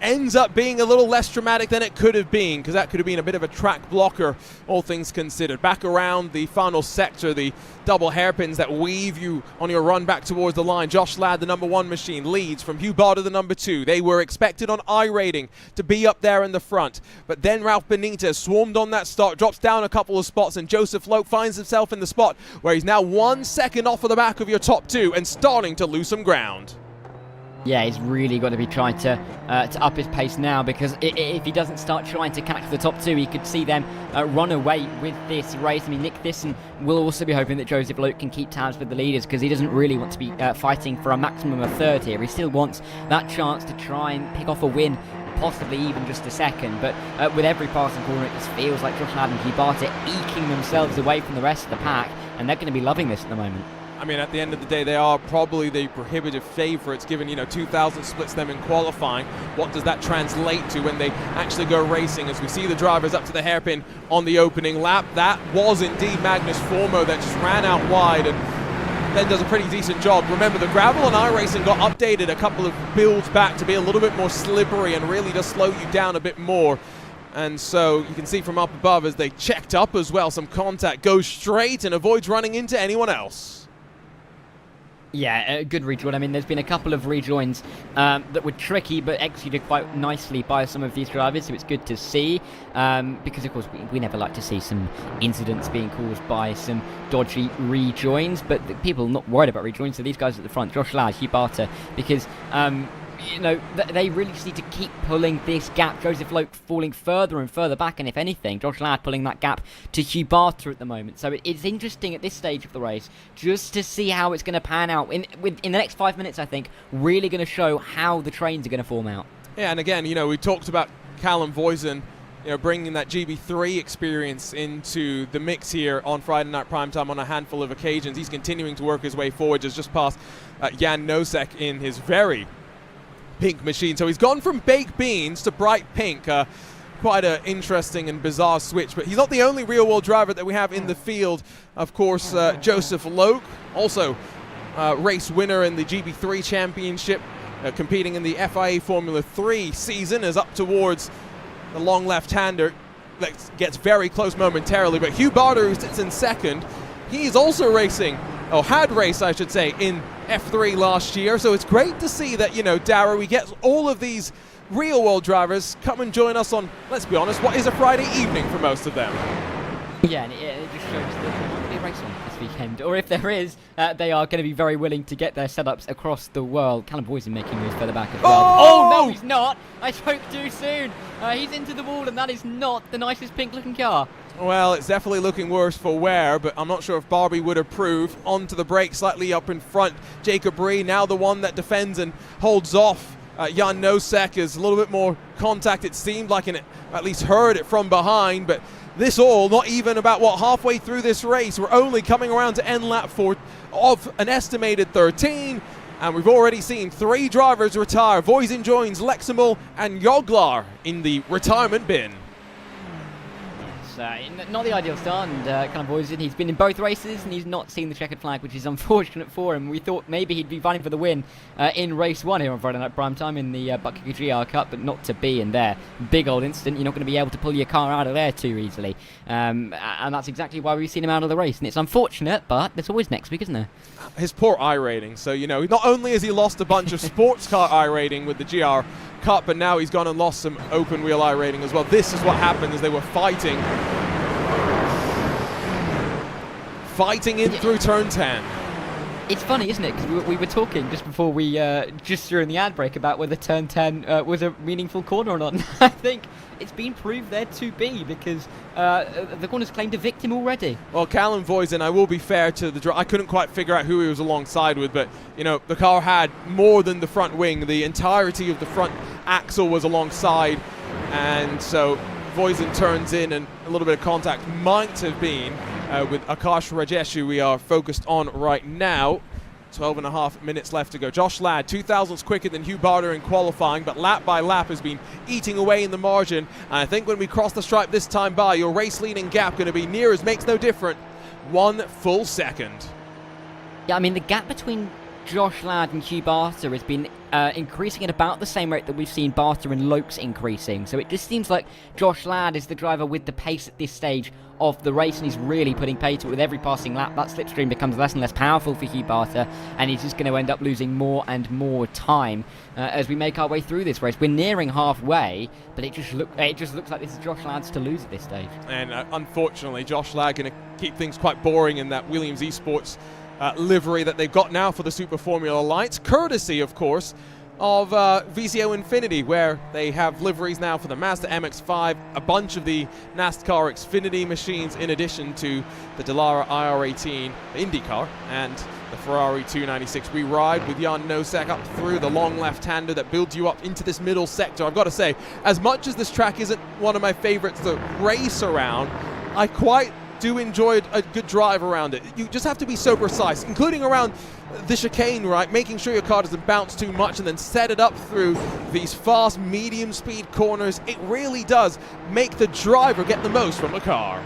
ends up being a little less dramatic than it could have been, because that could have been a bit of a track blocker, all things considered. Back around the final sector, the double hairpins that weave you on your run back towards the line. Josh Ladd, the number 1 machine, leads from Hugh Barter, the number 2. They were expected on iRating to be up there in the front, but then Ralph Benitez swarmed on that start, drops down a couple of spots, and Joseph Loke finds himself in the spot where he's now 1 second off of the back of your top 2 and starting to lose some ground. Yeah, he's really got to be trying to up his pace now, because if he doesn't start trying to catch the top 2, he could see them run away with this race. I mean, Nick Thyssen will also be hoping that Joseph Loke can keep tabs with the leaders, because he doesn't really want to be fighting for a maximum of 3rd here. He still wants that chance to try and pick off a win, possibly even just a second. But with every passing corner, it just feels like Josh Ladd and Hugh Barter eking themselves away from the rest of the pack, and they're going to be loving this at the moment. I mean, at the end of the day, they are probably the prohibitive favourites, given, 2,000 splits them in qualifying. What does that translate to when they actually go racing? As we see the drivers up to the hairpin on the opening lap, that was indeed Magnus Formo that just ran out wide and then does a pretty decent job. Remember, the gravel on iRacing got updated a couple of builds back to be a little bit more slippery and really just slow you down a bit more. And so you can see from up above, as they checked up as well, some contact goes straight and avoids running into anyone else. Yeah, a good rejoin. I mean, there's been a couple of rejoins that were tricky, but executed quite nicely by some of these drivers, so it's good to see. Because, of course, we never like to see some incidents being caused by some dodgy rejoins, but people are not worried about rejoins, so these guys at the front, Josh Ladd, Hugh Barter, because they really just need to keep pulling this gap. Joseph Loke falling further and further back, and if anything, Josh Ladd pulling that gap to Hugh Barter at the moment. So it's interesting at this stage of the race just to see how it's going to pan out. In the next 5 minutes, I think, really going to show how the trains are going to form out. Yeah, and again, we talked about Callum Voisin, bringing that GB3 experience into the mix here on Friday Night Primetime on a handful of occasions. He's continuing to work his way forward, just past Jan Nosek in his very pink machine. So he's gone from baked beans to bright pink. Quite an interesting and bizarre switch, but he's not the only real-world driver that we have in the field. Of course, Joseph Loke, also race winner in the GB3 Championship, competing in the FIA Formula 3 season, is up towards the long left-hander. That gets very close momentarily, but Hugh Barter, who sits in second, he's also racing, had raced, I should say, in F3 last year. So it's great to see that, Darragh, we get all of these real-world drivers come and join us on, let's be honest, what is a Friday evening for most of them. Yeah, and it just shows that there might be a race on this weekend, or if there is, they are going to be very willing to get their setups across the world. Callum Voisin making moves further back as well. Oh, no, he's not! I spoke too soon! He's into the wall, and that is not the nicest pink-looking car. Well, it's definitely looking worse for wear, but I'm not sure if Barbie would approve. Onto the brake, slightly up in front. Jacob Ree, now the one that defends and holds off Jan Nosek. Is a little bit more contact, it seemed like, and it at least heard it from behind, but this all not even about, halfway through this race. We're only coming around to end lap 4 of an estimated 13, and we've already seen 3 drivers retire. Voisin joins Lexamul and Joglar in the retirement bin. Not the ideal start, and Callum Voisin, he's been in both races and he's not seen the checkered flag, which is unfortunate for him. We thought maybe he'd be fighting for the win in race 1 here on Friday Night Primetime in the Bucket GR Cup, but not to be in there. Big old incident. You're not going to be able to pull your car out of there too easily, and that's exactly why we've seen him out of the race, and it's unfortunate, but there's always next week, isn't there? His poor iRating. So, not only has he lost a bunch of sports car iRating with the GR Cup, but now he's gone and lost some open wheel iRating as well. This is what happened as they were fighting in through turn 10. It's funny, isn't it? Because we were talking just before just during the ad break about whether turn 10 was a meaningful corner or not. And I think it's been proved there to be, because the corner's claimed a victim already. Well, Callum Voisin, I will be fair to the I couldn't quite figure out who he was alongside with, but the car had more than the front wing. The entirety of the front axle was alongside, and so Voisin turns in, and a little bit of contact might have been with Akash Rajesh, who we are focused on right now. 12 and a half minutes left to go. Josh Ladd, 2,000ths quicker than Hugh Barter in qualifying, but lap by lap has been eating away in the margin. And I think when we cross the stripe this time by, your race leading gap going to be near as makes no difference. 1 full second. Yeah, I mean, the gap between Josh Ladd and Hugh Barter has been increasing at about the same rate that we've seen Barter and Lokes increasing. So it just seems like Josh Ladd is the driver with the pace at this stage of the race, and he's really putting pace to it with every passing lap. That slipstream becomes less and less powerful for Hugh Barter, and he's just going to end up losing more and more time as we make our way through this race. We're nearing halfway, but it just looks like this is Josh Ladd's to lose at this stage. And unfortunately, Josh Ladd going to keep things quite boring in that Williams Esports livery that they've got now for the Super Formula Lights, courtesy, of course, of VCO Infinity, where they have liveries now for the Mazda MX-5, a bunch of the NASCAR Xfinity machines, in addition to the Dallara IR18 IndyCar and the Ferrari 296. We ride with Jan Nosek up through the long left-hander that builds you up into this middle sector. I've got to say, as much as this track isn't one of my favorites to race around, I quite do enjoy a good drive around it. You just have to be so precise, including around the chicane, right? Making sure your car doesn't bounce too much and then set it up through these fast, medium speed corners. It really does make the driver get the most from the car.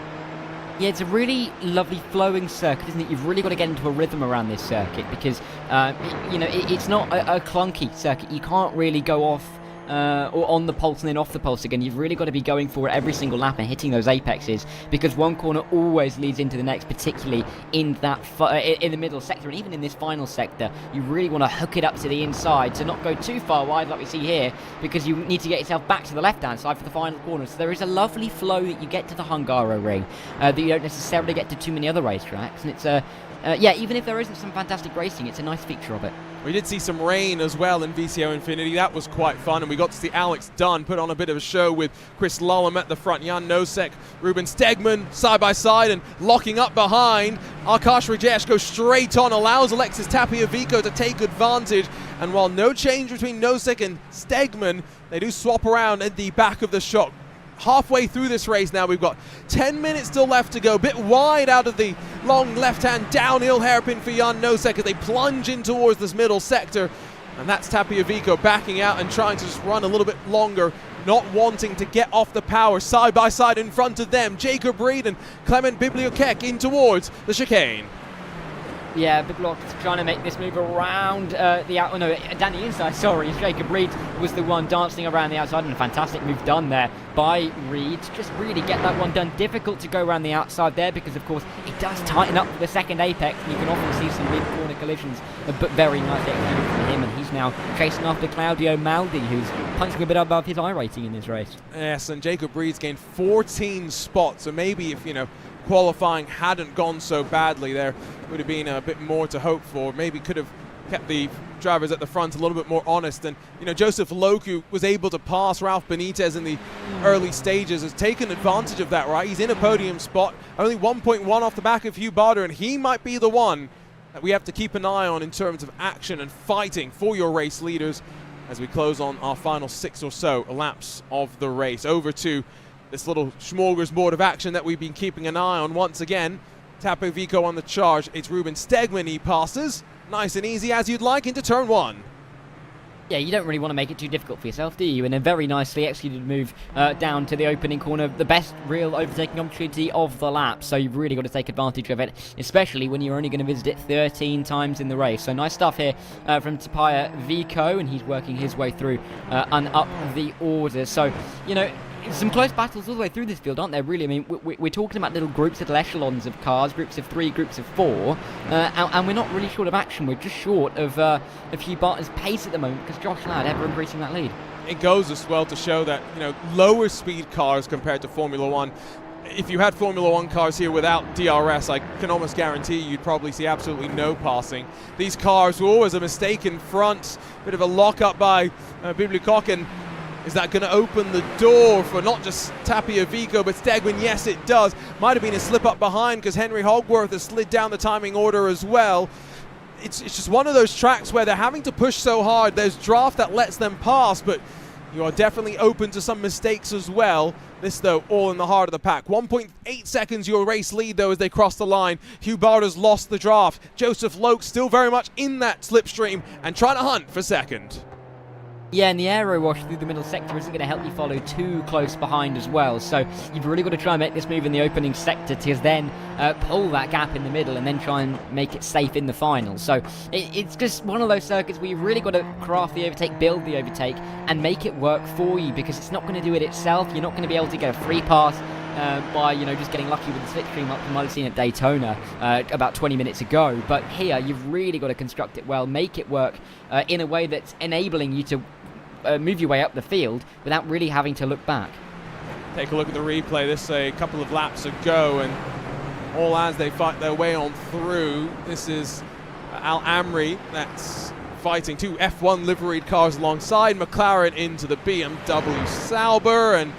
Yeah, it's a really lovely flowing circuit, isn't it? You've really got to get into a rhythm around this circuit because, it's not a clunky circuit. You can't really go off or on the pulse and then off the pulse again. You've really got to be going for it every single lap and hitting those apexes, because one corner always leads into the next, particularly in that in the middle sector, and even in this final sector. You really want to hook it up to the inside to not go too far wide like we see here, because you need to get yourself back to the left-hand side for the final corner. So there is a lovely flow that you get to the Hungaroring that you don't necessarily get to too many other racetracks, and it's even if there isn't some fantastic racing, it's a nice feature of it. We did see some rain as well in VCO Infinity. That was quite fun, and we got to see Alex Dunn put on a bit of a show with Chris Lullum at the front, Jan Nosek, Ruben Stegman side by side, and locking up behind. Akash Rajesh goes straight on, allows Alexis Tapiavico to take advantage, and while no change between Nosek and Stegman, they do swap around at the back of the shot. Halfway through this race now, we've got 10 minutes still left to go. Bit wide out of the long left-hand downhill hairpin for Jan Nosek as they plunge in towards this middle sector. And that's Tapiavico backing out and trying to just run a little bit longer, not wanting to get off the power. Side by side in front of them, Jacob Reed and Clement Bibliokek in towards the chicane. Yeah, Bibliok trying to make this move around down the inside, sorry. Jacob Reed was the one dancing around the outside, and a fantastic move done there by Reed. Just really get that one done. Difficult to go around the outside there because, of course, it does tighten up the second apex, and you can often see some big corner collisions, but very nice execution from him, and he's now chasing after Claudio Maldi, who's punching a bit above his I rating in this race. Yes, and Jacob Reed's gained 14 spots, so maybe if, qualifying hadn't gone so badly, there would have been a bit more to hope for. Maybe could have kept the drivers at the front a little bit more honest. And, Joseph Loku was able to pass Ralph Benitez in the early stages, has taken advantage of that, right? He's in a podium spot, only 1.1 off the back of Hugh Barter, and he might be the one that we have to keep an eye on in terms of action and fighting for your race leaders as we close on our final 6 or so laps of the race. Over to this little smorgasbord of action that we've been keeping an eye on once again. Tapiavico on the charge. It's Ruben Stegman he passes. Nice and easy as you'd like into turn 1. Yeah, you don't really want to make it too difficult for yourself, do you? And a very nicely executed move down to the opening corner. The best real overtaking opportunity of the lap. So you've really got to take advantage of it, especially when you're only going to visit it 13 times in the race. So nice stuff here from Tapiavico, and he's working his way through and up the order. So, some close battles all the way through this field, aren't there, really? I mean, we're talking about little groups, little echelons of cars, groups of 3, groups of 4, and we're not really short of action. We're just short of Hugh Barter's pace at the moment, because Josh Ladd ever increasing that lead. It goes as well to show that, lower speed cars compared to Formula 1 if you had Formula One cars here without DRS, I can almost guarantee you'd probably see absolutely no passing. These cars were always a mistake in front, bit of a lock-up by Biblicock, and is that going to open the door for not just Tapia Vico, but Stegman? Yes, it does. Might have been a slip-up behind because Henry Hogworth has slid down the timing order as well. It's just one of those tracks where they're having to push so hard. There's draft that lets them pass, but you are definitely open to some mistakes as well. This, though, all in the heart of the pack. 1.8 seconds your race lead, though, as they cross the line. Hugh Barter's lost the draft. Joseph Loke still very much in that slipstream and trying to hunt for second. Yeah, and the aero wash through the middle sector isn't going to help you follow too close behind as well. So you've really got to try and make this move in the opening sector to then pull that gap in the middle and then try and make it safe in the final. So it's just one of those circuits where you've really got to craft the overtake, build the overtake, and make it work for you, because it's not going to do it itself. You're not going to be able to get a free pass by just getting lucky with the slipstream like you might have seen at Daytona about 20 minutes ago. But here you've really got to construct it well, make it work in a way that's enabling you to move your way up the field without really having to look back. Take a look at the replay. This a couple of laps ago, and all as they fight their way on through. This is Al Amri that's fighting two F1 liveried cars alongside McLaren into the BMW Sauber, and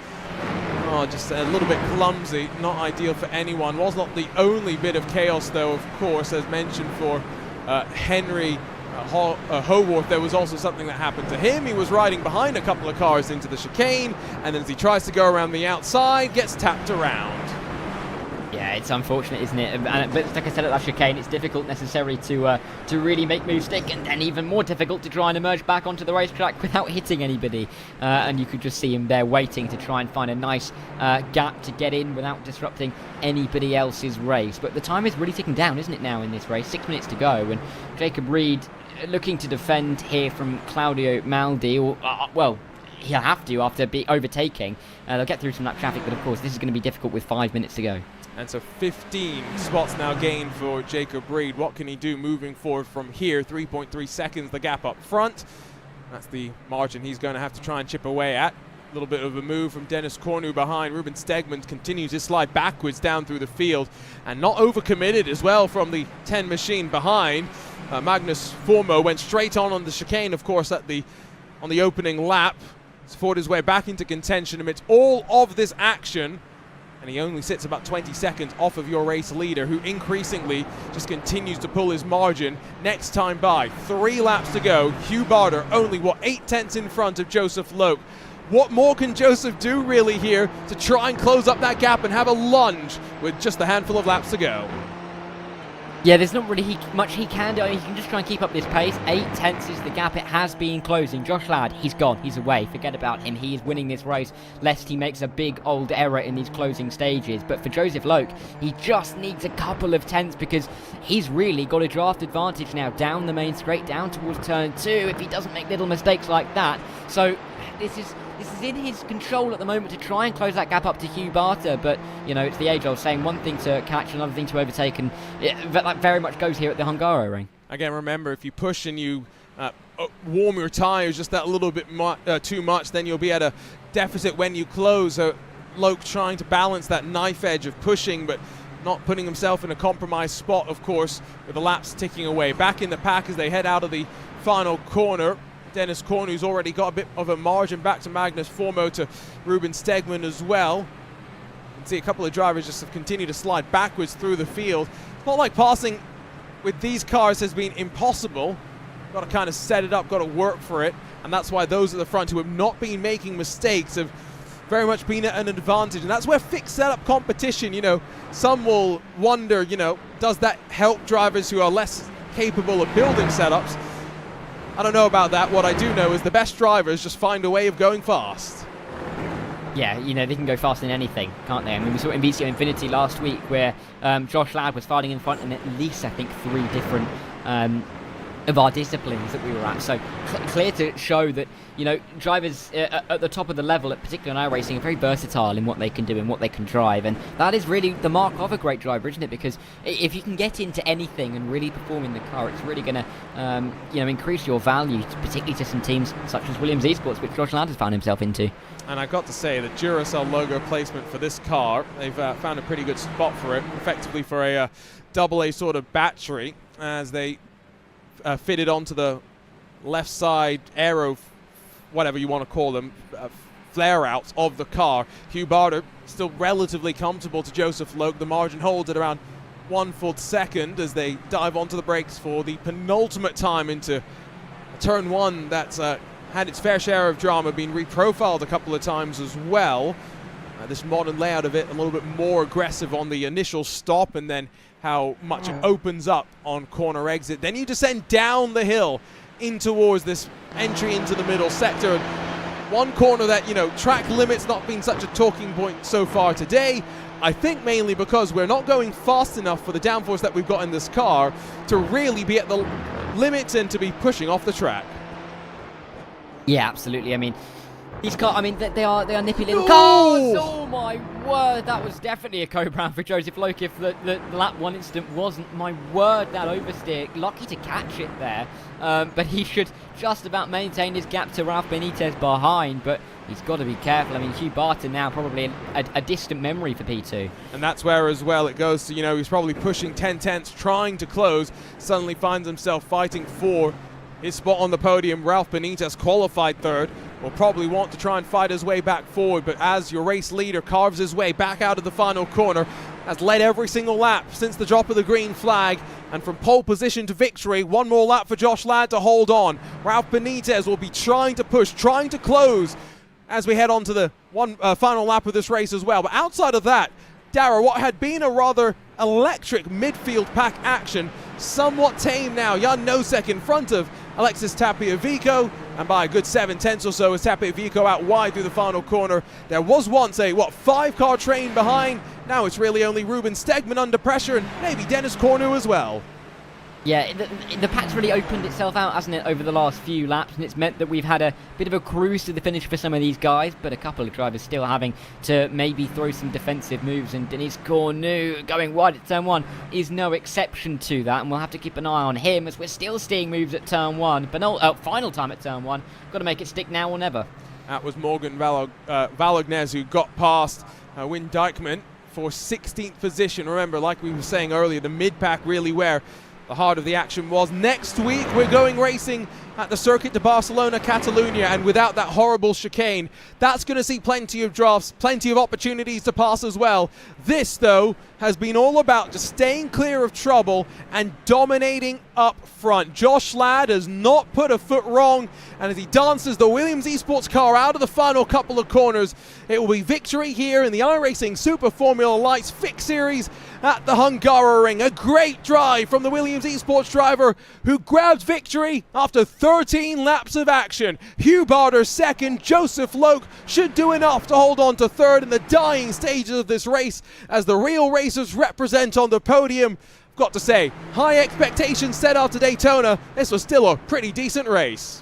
just a little bit clumsy, not ideal for anyone. Was not the only bit of chaos, though, of course, as mentioned for Henry Howarth. There was also something that happened to him. He was riding behind a couple of cars into the chicane, and then as he tries to go around the outside, gets tapped around. Yeah, it's unfortunate, isn't it? But like I said at that chicane, it's difficult necessarily to really make moves stick, and then even more difficult to try and emerge back onto the racetrack without hitting anybody. And you could just see him there waiting to try and find a nice gap to get in without disrupting anybody else's race. But the time is really ticking down, isn't it, now in this race? 6 minutes to go, and Jacob Reed looking to defend here from Claudio Maldi, or well, he'll have to after overtaking. They'll get through some of that traffic, but of course this is going to be difficult with 5 minutes to go. And so 15 spots now gained for Jacob Reed. What can he do moving forward from here? 3.3 seconds the gap up front. That's the margin he's going to have to try and chip away at. A little bit of a move from Dennis Cornu behind. Ruben Stegman continues his slide backwards down through the field, and not overcommitted as well from the 10 machine behind. Magnus Formo went straight on the chicane, of course, on the opening lap. He's fought his way back into contention amidst all of this action, and he only sits about 20 seconds off of your race leader, who increasingly just continues to pull his margin. Next time by, 3 laps to go. Hugh Barter only, 8 tenths in front of Joseph Loke. What more can Joseph do really here to try and close up that gap and have a lunge with just a handful of laps to go? Yeah, there's not really much he can do. He can just try and keep up this pace. 8 tenths is the gap. It has been closing. Josh Ladd, he's gone. He's away. Forget about him. He is winning this race, lest he makes a big old error in these closing stages. But for Joseph Loke, he just needs a couple of tenths, because he's really got a draft advantage now down the main straight, down towards turn 2, if he doesn't make little mistakes like that. So this is in his control at the moment to try and close that gap up to Hugh Barter, but it's the age-old saying, one thing to catch, another thing to overtake, and that very much goes here at the Hungaroring. Again, remember, if you push and you warm your tyres just that little bit too much, then you'll be at a deficit when you close. So Loke trying to balance that knife edge of pushing, but not putting himself in a compromised spot, of course, with the laps ticking away. Back in the pack as they head out of the final corner. Dennis Cornu's already got a bit of a margin back to Magnus Formo, to Ruben Stegman as well. You can see a couple of drivers just have continued to slide backwards through the field. It's not like passing with these cars has been impossible. Got to kind of set it up, got to work for it, and that's why those at the front who have not been making mistakes have very much been at an advantage. And that's where fixed setup competition, some will wonder, does that help drivers who are less capable of building setups? I don't know about that. What I do know is the best drivers just find a way of going fast. Yeah, they can go fast in anything, can't they? I mean, we saw it in VCO Infinity last week where Josh Ladd was fighting in front in at least, I think, 3 different of our disciplines that we were at. So clear to show that, you know, drivers at the top of the level, particularly on iRacing, are very versatile in what they can do and what they can drive, and that is really the mark of a great driver, isn't it? Because if you can get into anything and really perform in the car, it's really going to you know, increase your value, particularly to some teams such as Williams Esports, which Josh Ladd has found himself into. And I've got to say, the Duracell logo placement for this car, they've found a pretty good spot for it, effectively for a AA sort of battery, as they fitted onto the left side aero, whatever you want to call them, flare-outs of the car. Hugh Barter still relatively comfortable to Joseph Loke. The margin holds at around 1/4 second as they dive onto the brakes for the penultimate time into turn one that's had its fair share of drama, been reprofiled a couple of times as well. This modern layout of it a little bit more aggressive on the initial stop, and then how much it opens up on corner exit. Then you descend down the hill in towards this entry into the middle sector. One corner that, you know, track limits not been such a talking point so far today. I think mainly because we're not going fast enough for the downforce that we've got in this car to really be at the limits and to be pushing off the track. Yeah, absolutely. I mean, these cars, I mean, they are nippy little cars. Oh my word, that was definitely a co-brand for Joseph Loke. If the lap one incident wasn't, my word, that oversteer. Lucky to catch it there, but he should just about maintain his gap to Ralph Benitez behind, but he's got to be careful. I mean, Hugh Barton now probably a distant memory for P2. And that's where as well it goes to, you know, he's probably pushing 10 tenths, trying to close, suddenly finds himself fighting for his spot on the podium. Ralph Benitez, qualified third, will probably want to try and fight his way back forward, but as your race leader carves his way back out of the final corner, has led every single lap since the drop of the green flag, and from pole position to victory, one more lap for Josh Ladd to hold on. Ralph Benitez will be trying to push, trying to close as we head on to the final lap of this race as well. But outside of that, Dara, what had been a rather electric midfield pack action, somewhat tame now. Jan Nosek in front of Alexis Tapia-Vico, and by a good 7 tenths or so as Tapia-Vico out wide through the final corner. There was once a, 5-car train behind. Now it's really only Ruben Stegman under pressure, and maybe Dennis Cornu as well. Yeah, the pack's really opened itself out, hasn't it, over the last few laps, and it's meant that we've had a bit of a cruise to the finish for some of these guys, but a couple of drivers still having to maybe throw some defensive moves, and Dennis Cornu going wide at turn 1 is no exception to that, and we'll have to keep an eye on him as we're still seeing moves at turn 1, but final time at turn 1. Got to make it stick now or never. That was Morgan Valognes who got past Wyn Dijkman for 16th position. Remember, like we were saying earlier, the mid-pack really where the heart of the action was. Next week we're going racing at the Circuit de Barcelona, Catalunya, and without that horrible chicane, that's going to see plenty of drafts, plenty of opportunities to pass as well. This, though, has been all about just staying clear of trouble and dominating up front. Josh Ladd has not put a foot wrong, and as he dances the Williams Esports car out of the final couple of corners, it will be victory here in the iRacing Super Formula Lights Fix Series at the Hungaroring. A great drive from the Williams Esports driver who grabbed victory after 13 laps of action. Hugh Barter second, Joseph Loke should do enough to hold on to third in the dying stages of this race as the real racers represent on the podium. Got to say, high expectations set after Daytona. This was still a pretty decent race.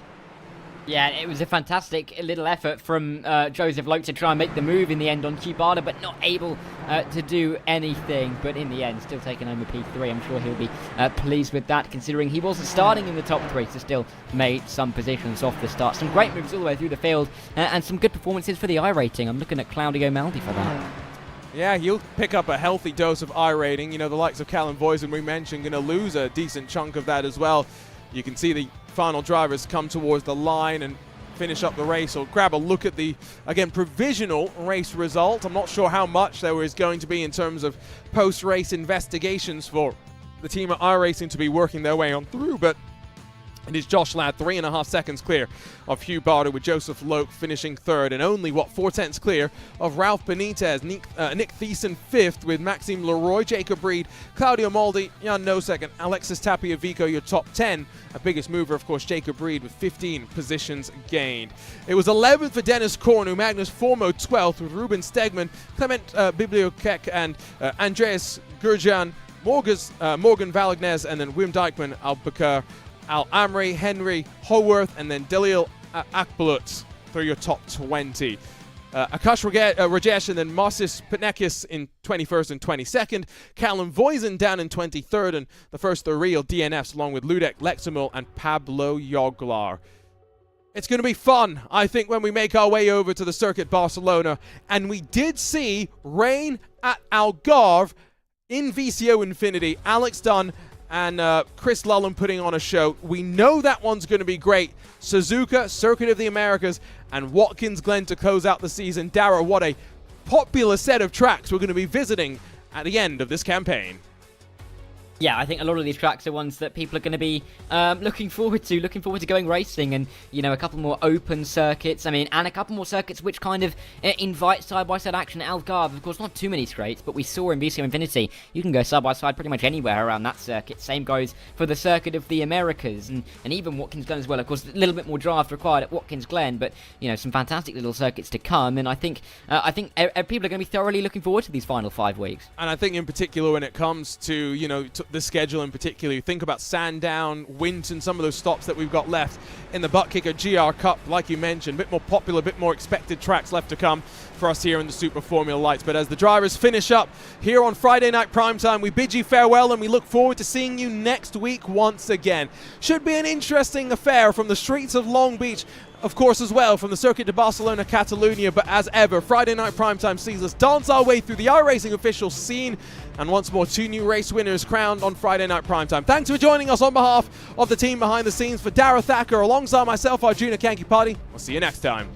Yeah, it was a fantastic little effort from Joseph Loke to try and make the move in the end on Hugh Barter, but not able to do anything. But in the end, still taking home a P3. I'm sure he'll be pleased with that, considering he wasn't starting in the top 3, so still made some positions off the start. Some great moves all the way through the field, and some good performances for the I rating. I'm looking at Claudio Maldi for that. Yeah, he'll pick up a healthy dose of I rating. You know, the likes of Callum Voisin we mentioned going to lose a decent chunk of that as well. You can see the final drivers come towards the line and finish up the race, or grab a look at the, again, provisional race result. I'm not sure how much there is going to be in terms of post-race investigations for the team at iRacing to be working their way on through, but it is Josh Ladd 3.5 seconds clear of Hugh Barter, with Joseph Loke finishing third, and only 4 tenths clear of Ralph Benitez. Nick Thiessen fifth, with Maxime Leroy, Jacob Reed, Claudio Maldi, Jan Nosek, and Alexis Tapia-Vico your top 10. A biggest mover, of course, Jacob Reed with 15 positions gained. It was 11th for Dennis Cornu, Magnus Formo 12th, with Ruben Stegman, Clement Bibliokek, and Andreas Gurjan, Morgan Valognes, and then Wim Dijkman, Albuquerque Al Amri, Henry, Howarth, and then Delil Akbulut through your top 20. Akash Rajesh and then Marcis Petnekis in 21st and 22nd. Callum Voisin down in 23rd, and the first the real DNFs along with Ludek Lexamil and Pablo Joglar. It's going to be fun, I think, when we make our way over to the Circuit Barcelona. And we did see rain at Algarve in VCO Infinity. Alex Dunn and Chris Lullen putting on a show. We know that one's going to be great. Suzuka, Circuit of the Americas, and Watkins Glen to close out the season. Dara, what a popular set of tracks we're going to be visiting at the end of this campaign. Yeah, I think a lot of these tracks are ones that people are going to be looking forward to going racing, and a couple more open circuits. And a couple more circuits which kind of invite side-by-side action at Algarve. Of course, not too many straights, but we saw in VCO Infinity you can go side-by-side pretty much anywhere around that circuit. Same goes for the Circuit of the Americas, and even Watkins Glen as well. Of course, a little bit more draft required at Watkins Glen, but some fantastic little circuits to come. And I think people are going to be thoroughly looking forward to these final 5 weeks. And I think in particular when it comes to the schedule in particular, you think about Sandown, Winton, some of those stops that we've got left in the butt kicker GR Cup, like you mentioned, a bit more popular, a bit more expected tracks left to come for us here in the Super Formula Lights. But as the drivers finish up here on Friday Night Primetime, we bid you farewell and we look forward to seeing you next week once again. Should be an interesting affair from the streets of Long Beach, of course, as well, from the Circuit de Barcelona, Catalonia. But as ever, Friday Night Primetime sees us dance our way through the iRacing official scene. And once more, 2 new race winners crowned on Friday Night Primetime. Thanks for joining us on behalf of the team behind the scenes. For Dara Thacker, alongside myself, Arjuna Kankipati. We'll see you next time.